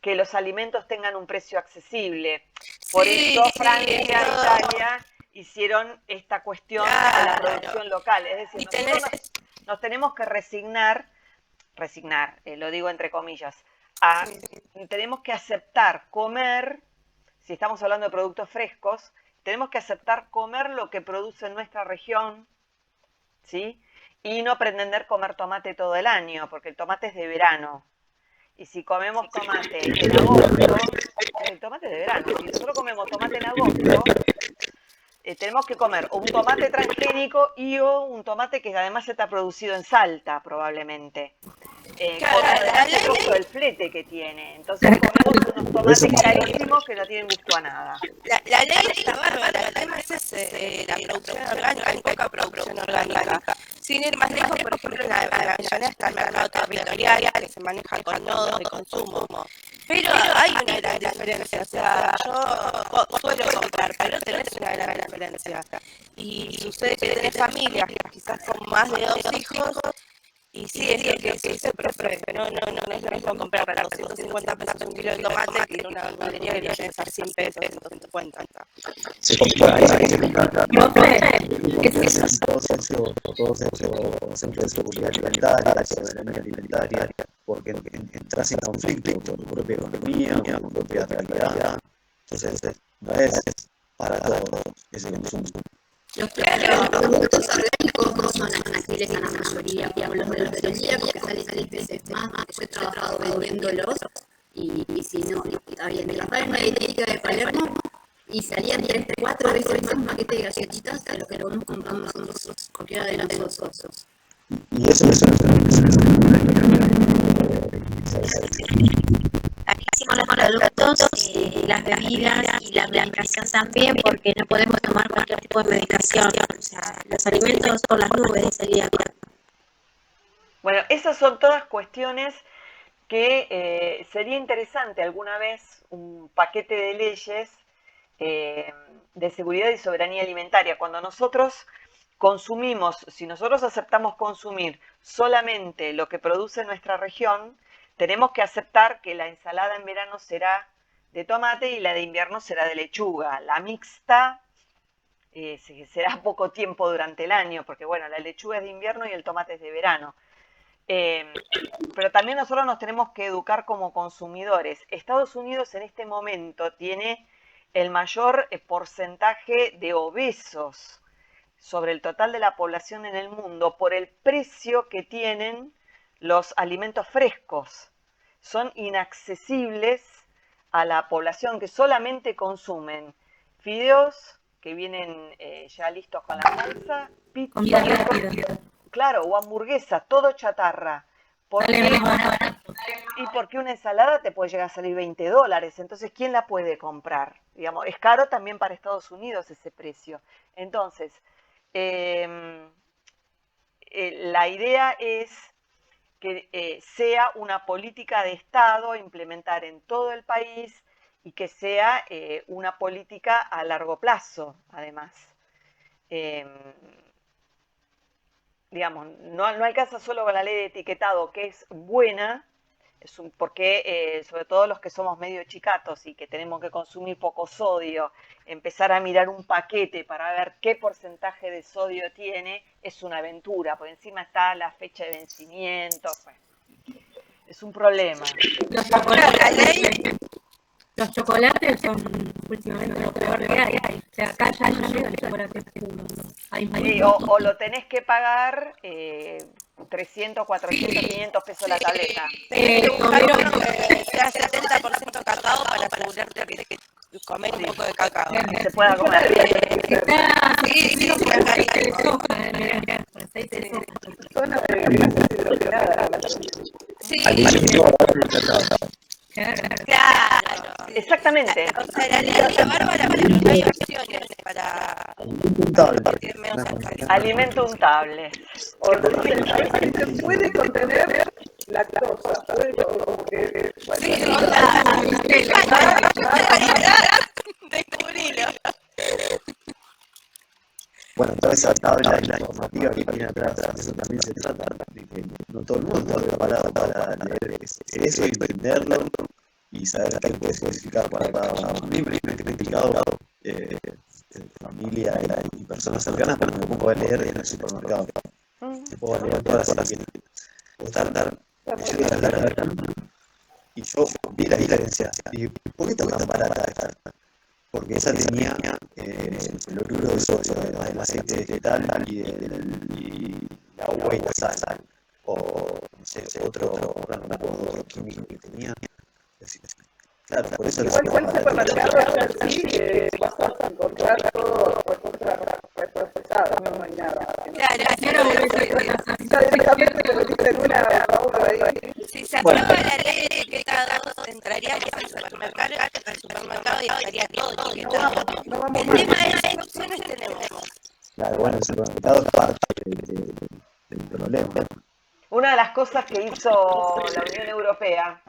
que los alimentos tengan un precio accesible. Por eso Francia e Italia hicieron esta cuestión de la producción local. Es decir, nosotros nos tenemos que resignar, lo digo entre comillas, tenemos que aceptar comer, si estamos hablando de productos frescos, tenemos que aceptar comer lo que produce nuestra región, ¿sí? Y no pretender comer tomate todo el año, porque el tomate es de verano. Y si comemos tomate en agosto, el tomate es de verano, si nosotros comemos tomate en agosto, tenemos que comer o un tomate transgénico y o un tomate que además está producido en Salta, probablemente. Con el costo del flete que tiene. Entonces comemos unos tomates carísimos que no tienen gusto a nada. La ley está bárbara, el tema es ese, la producción orgánica, hay poca producción orgánica. Sin ir más lejos, por ejemplo, en la Avellaneda está el mercado territorial que se maneja con nodos de consumo. Pero hay una gran diferencia, o sea, yo suelo comprar, pero tenés una gran diferencia. Y sucede que tenés familias que quizás con más de 2 hijos. Y sí, es lo que dice el profe, no es lo mismo comprar para 250 pesos un kilo de tomate que en una verdulería que viene a estar 100 pesos, 150. Se compara todos esos seguridad alimentaria, soberanía alimentaria, porque entras en conflicto con tu propia economía, con tu propia realidad. Entonces, no es para todos ese consumo. Los productos orgánicos no son accesibles a la mayoría, digamos, los de la verdulería, porque salen 6 veces más, yo he trabajado vendiéndolos, y si no, está bien, me las en una dietética de Palermo, y salían 3, 4 veces más un paquete de galletitas que lo que podemos comprar nosotros, cualquiera de nosotros. Y eso es Hicimos los productos, las bebidas y la alimentación también, porque no podemos tomar cualquier tipo de medicación. O sea, los alimentos son las nubes de celíaco. Bueno, esas son todas cuestiones que sería interesante alguna vez un paquete de leyes de seguridad y soberanía alimentaria. Cuando nosotros consumimos, si nosotros aceptamos consumir solamente lo que produce nuestra región, tenemos que aceptar que la ensalada en verano será de tomate y la de invierno será de lechuga. La mixta será poco tiempo durante el año, porque bueno, la lechuga es de invierno y el tomate es de verano. Pero también nosotros nos tenemos que educar como consumidores. Estados Unidos en este momento tiene el mayor porcentaje de obesos sobre el total de la población en el mundo por el precio que tienen los alimentos frescos. Son inaccesibles a la población que solamente consumen fideos que vienen ya listos con la salsa, pizza, claro, o hamburguesa, todo chatarra. Y porque una ensalada te puede llegar a salir $20, entonces ¿quién la puede comprar? Digamos, es caro también para Estados Unidos ese precio. Entonces, la idea es que sea una política de Estado a implementar en todo el país y que sea una política a largo plazo, además. Digamos, no alcanza solo con la ley de etiquetado, que es buena, porque sobre todo los que somos medio chicatos y que tenemos que consumir poco sodio, empezar a mirar un paquete para ver qué porcentaje de sodio tiene, es una aventura, porque encima está la fecha de vencimiento, bueno, es un problema. Los chocolates son últimamente lo peor que hay. O sea, acá ya no llega el chocolate puro. Sí, o lo tenés que pagar 300, 400, 500 pesos la tableta. Sea 70% cacao para asegurarte que comer un poco de cacao. Que se pueda comer. Sí, aceite de soja. Aceite de soja. Zona de grasas hidrogenadas. Sí. Claro, exactamente. O sea, la ley es bárbara, pero no hay opciones para alimento untable. O sea, se puede contener lactosa, puede como que... Descubrilo. Bueno, toda esa tabla informativa que viene atrás, eso también se trata de que no todo el mundo está preparado para leer eso y entenderlo y saber qué puede significar para cada uno. A mí me he criticado familia y personas cercanas porque me pongo a leer en el supermercado. Me pongo a leer todas las que puedo estar leyendo y yo vi la diferencia. Y ¿por qué está tan barata esta? Porque esa tenía el cloruro de sodio, además del aceite vegetal y la agua y la sal, o no sé, otro químico que tenía. Claro, por eso Igual supermercado es así, vas a encontrar todo procesado, no hay nada. Ya directamente te metiste en una baúl ahí. Si se aprueba la ley de etiquetados, entraría al supermercado y estaría todo etiquetado. El tema es qué opciones tenemos. Claro, bueno, el supermercado es parte del problema. Una de las cosas que hizo la Unión Europea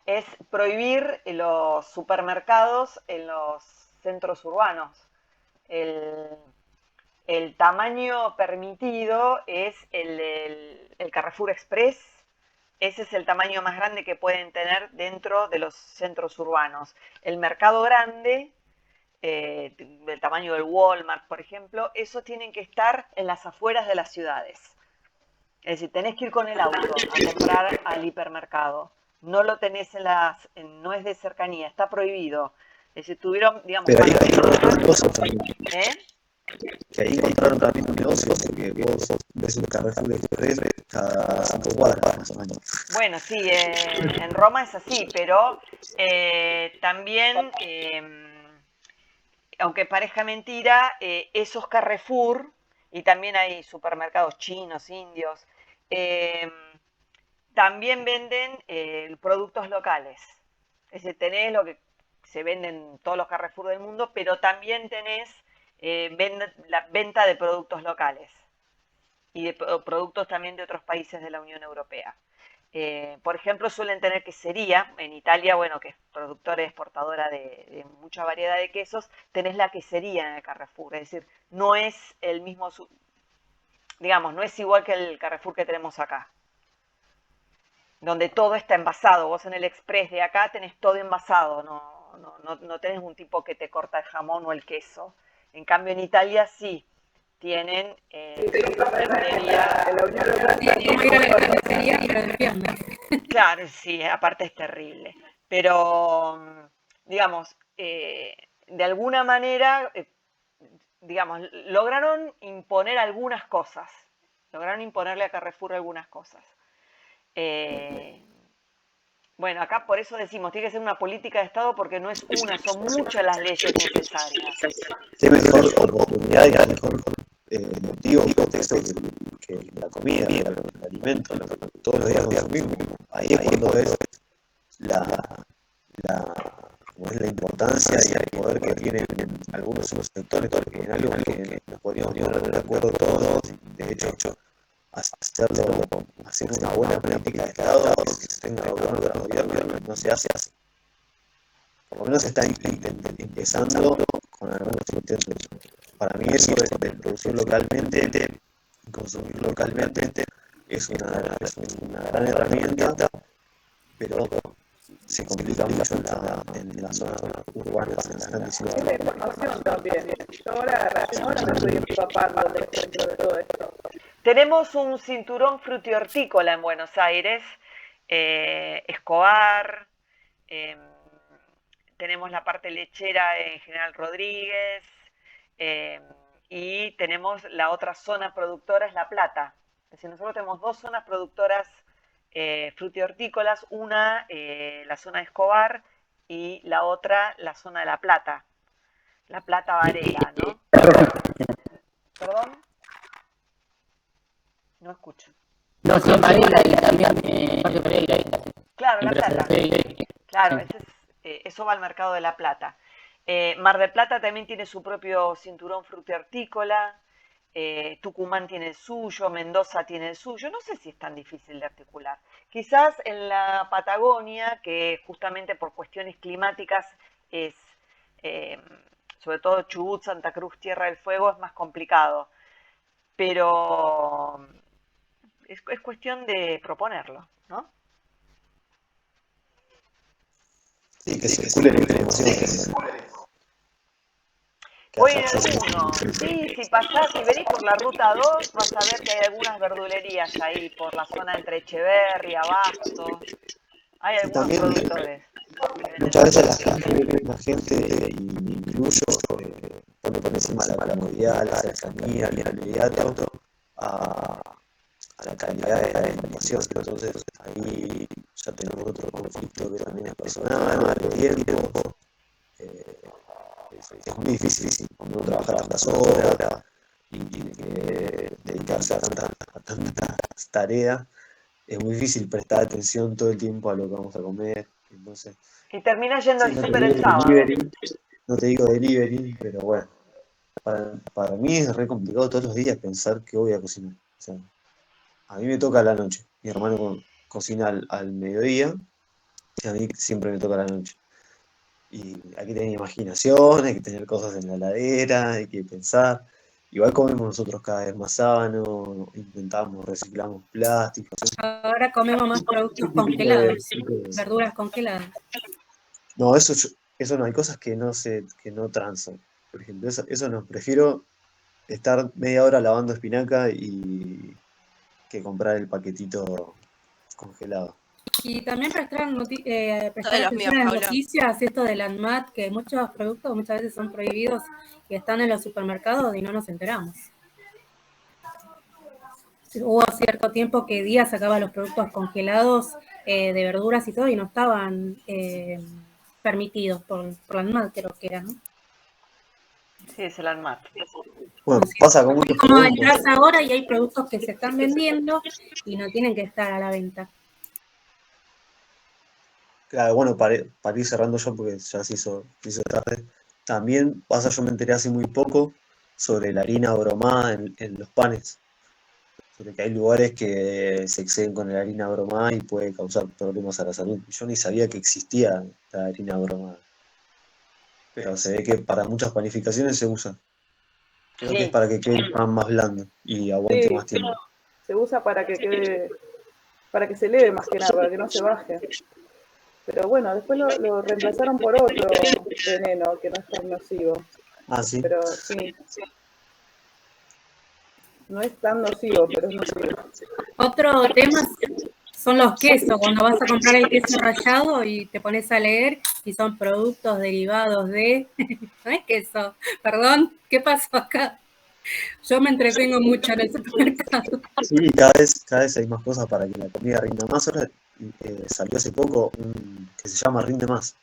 es prohibir los supermercados en los centros urbanos. El tamaño permitido es el Carrefour Express. Ese es el tamaño más grande que pueden tener dentro de los centros urbanos. El mercado grande, del tamaño del Walmart, por ejemplo, esos tienen que estar en las afueras de las ciudades. Es decir, tenés que ir con el auto a comprar al hipermercado. No lo tenés no es de cercanía, está prohibido. Es decir, tuvieron, digamos... Pero ahí encontraron cosas también. Que ahí encontraron también un negocio, porque vos ves un Carrefour Express cada 5 cuadras, más o menos. Bueno, sí, en Roma es así, pero también, aunque parezca mentira, esos Carrefour, y también hay supermercados chinos, indios, también venden productos locales. Es decir, tenés lo que se vende en todos los Carrefour del mundo, pero también tenés la venta de productos locales y de productos también de otros países de la Unión Europea. Por ejemplo, suelen tener quesería. En Italia, bueno, que es productora y exportadora de mucha variedad de quesos, tenés la quesería en el Carrefour. Es decir, no es el mismo, digamos, no es igual que el Carrefour que tenemos acá, donde todo está envasado. Vos en el Express de acá tenés todo envasado, no tenés un tipo que te corta el jamón o el queso. En cambio, en Italia sí tienen claro, sí, aparte es terrible. Pero, digamos, de alguna manera, digamos, lograron imponer algunas cosas. Lograron imponerle a Carrefour algunas cosas. Bueno, acá por eso decimos, tiene que ser una política de Estado porque no es una, son muchas las leyes necesarias. Qué mejor oportunidad y qué mejor motivo y contexto que la comida, el alimento, todos los días consumimos. Ahí es cuando ves como es la importancia y el poder que tienen algunos sectores, porque en algo que nos podríamos poner de acuerdo todos, de hecho, hacer una buena política de Estado, que se tenga que hablar de los gobiernos, no se hace así. Por lo menos se está empezando con algunos intentos. Para mí eso de producir localmente, consumir localmente, es una gran herramienta, pero se complica mucho en las zonas urbanas, en las grandes ciudades. Es la información también. Yo ahora me estoy empapando de todo esto. Tenemos un cinturón frutihortícola en Buenos Aires, Escobar, tenemos la parte lechera en General Rodríguez, y tenemos la otra zona productora, es La Plata. Es decir, nosotros tenemos dos zonas productoras frutihortícolas, una la zona de Escobar y la otra la zona de La Plata Varela, ¿no? ¿Perdón? No escucho. No, sí, Varela y también Varela. Claro, La Plata. Claro, eso va al mercado de La Plata. Mar del Plata también tiene su propio cinturón frutihortícola. Tucumán tiene el suyo, Mendoza tiene el suyo. No sé si es tan difícil de articular. Quizás en la Patagonia, que justamente por cuestiones climáticas es, sobre todo Chubut, Santa Cruz, Tierra del Fuego, es más complicado. Pero es cuestión de proponerlo, ¿no? Sí, que circule la información. Voy en alguno. Sí, si pasás, si venís por la ruta 2, vas a ver que hay algunas verdulerías ahí, por la zona entre Echeverri, Abasto. Hay algunos también, productores. Muchas veces la gente, y me incluyo, pone por encima la comodidad, la cercanía, el inmediato, a la calidad de la alimentación. Entonces ahí ya tenemos otro conflicto que también es personal, el tiempo. Es muy difícil cuando uno trabaja tantas horas y tiene que dedicarse a tantas tareas. Es muy difícil prestar atención todo el tiempo a lo que vamos a comer. Entonces, Y termina yendo al no te súper el digo sábado. delivery, no te digo delivery, pero bueno, para mí es re complicado todos los días pensar que voy a cocinar. O sea, a mí me toca a la noche. Mi hermano cocina al mediodía y a mí siempre me toca a la noche. Y hay que tener imaginación, hay que tener cosas en la heladera, hay que pensar. Igual comemos nosotros cada vez más sano, intentamos, reciclamos plásticos. Ahora comemos más productos Ese tipo de- congelados, de- verduras congeladas. No, eso no, hay cosas que no transan. Por ejemplo, eso no, prefiero estar media hora lavando espinaca y que comprar el paquetito congelado. Y también prestar Todos prestar los atención míos, a las Paula. noticias, esto del ANMAT, que muchos productos muchas veces son prohibidos y están en los supermercados y no nos enteramos. Hubo cierto tiempo que Día sacaba los productos congelados de verduras y todo y no estaban permitidos por la ANMAT, creo que era, ¿no? Sí, es el ANMAT. Bueno, Así pasa con muchos es como productos. entras ahora y hay productos que se están vendiendo y no tienen que estar a la venta. Claro, bueno, para ir cerrando yo, porque ya se hizo tarde, también pasa, yo me enteré hace muy poco sobre la harina bromada en los panes, sobre que hay lugares que se exceden con la harina bromada y puede causar problemas a la salud. Yo ni sabía que existía la harina bromada, pero se ve que para muchas panificaciones se usa. Creo que es Sí. para que quede el pan más blando y aguante Sí, más tiempo. se usa para que quede, para que se eleve más que nada, para que no se baje. Pero bueno, después lo reemplazaron por otro veneno que no es tan nocivo. Ah, sí. Pero sí, no es tan nocivo, pero es nocivo. Otro tema son los quesos, cuando vas a comprar el queso rallado y te pones a leer y son productos derivados de... No es queso, perdón, ¿qué pasó acá? Yo me entretengo mucho en el supermercado. Sí, cada vez hay más cosas para que la comida rinda más. Ahora salió hace poco que se llama Rinde Más.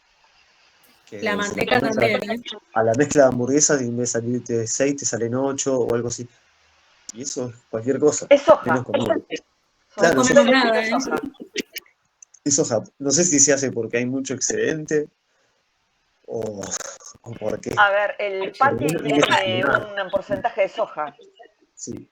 Que La se manteca pones también, ¿eh? a la mezcla de hamburguesas y en vez de salirte 6 te salen 8 o algo así. Y eso es cualquier cosa, Es soja. menos comida. No Claro, comemos Todo nada, tiene ¿eh? soja. es soja. No sé si se hace porque hay mucho excedente o por qué. A ver, el Pero pati bueno, hay que tiene gestionar. un porcentaje de soja. Sí,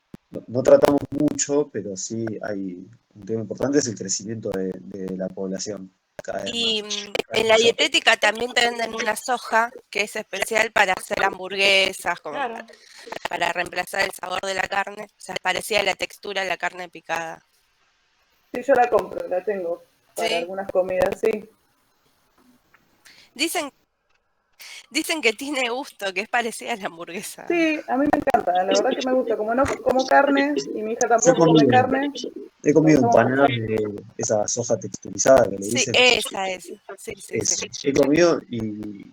no tratamos mucho, pero sí hay un tema importante, es el crecimiento de la población. Cada vez Y más. en la dietética también te venden una soja que es especial para hacer hamburguesas, como Claro. para reemplazar el sabor de la carne. O sea, es parecida a la textura de la carne picada. Sí, yo la compro, la tengo para ¿Sí? algunas comidas, sí. Dicen que tiene gusto, que es parecida a la hamburguesa. Sí, a mí me encanta, la verdad que me gusta. Como no como carne y mi hija Yo tampoco come carne, he nos comido usamos empanadas de esa soja texturizada que le Sí, dicen. esa es. Sí, sí, Eso. sí. He comido y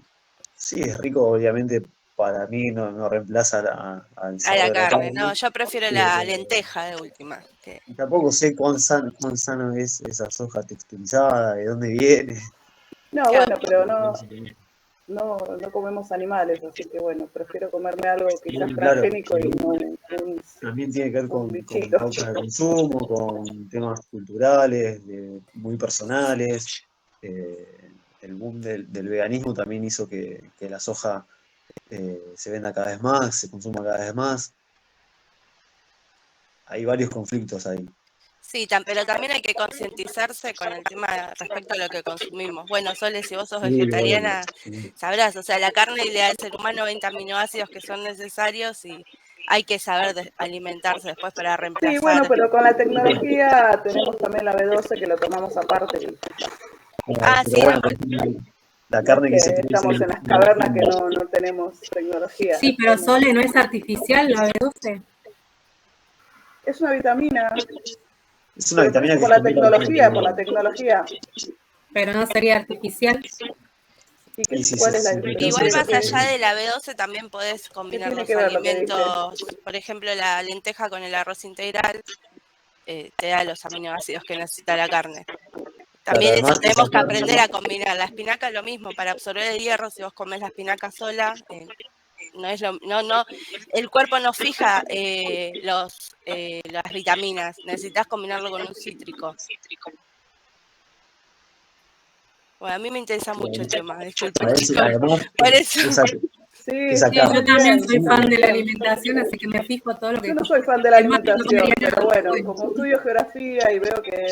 sí, es rico, obviamente para mí no reemplaza al A sabor la de la carne. carne. No, yo prefiero la lenteja de última. Que... Y tampoco sé cuán sano es esa soja texturizada, de dónde viene. No, bueno, pero no comemos animales, así que bueno, prefiero comerme algo quizás Claro, transgénico y no un también tiene que ver con bichito. pautas de consumo, con temas culturales, muy personales. El boom del veganismo también hizo que la soja se venda cada vez más, se consuma cada vez más. Hay varios conflictos ahí. Sí, pero también hay que concientizarse con el tema respecto a lo que consumimos. Bueno, Sole, si vos sos vegetariana, sabrás, o sea, la carne le da al ser humano 20 aminoácidos que son necesarios y hay que saber alimentarse después para reemplazar. Sí, bueno, pero con la tecnología tenemos también la B12 que lo tomamos aparte. Ah, sí, bueno, la carne que se estamos en las cavernas que no tenemos tecnología. Sí, pero Sole, ¿no es artificial la B12? Es una vitamina. Es una vitamina que por la tecnología. Pero no sería artificial. ¿Y si cuál es la se- diferencia? Igual más ¿Qué- allá de la B12 también podés combinar tiene los que ver lo que alimentos, por ejemplo la lenteja con el arroz integral, te da los aminoácidos que necesita la carne. También Claro, eso además, tenemos que aprender a combinar. La espinaca es lo mismo, para absorber el hierro, si vos comes la espinaca sola, no es el cuerpo no fija las vitaminas, necesitas combinarlo con un cítrico. Bueno, a mí me interesa mucho el tema, disculpen chicos, además, por eso. exacto, Sí, esa Sí, carne. yo también soy fan de la alimentación, así que me fijo todo lo que... Yo no soy fan de la Es más que alimentación, comería pero nada, bueno, como estudio geografía y veo que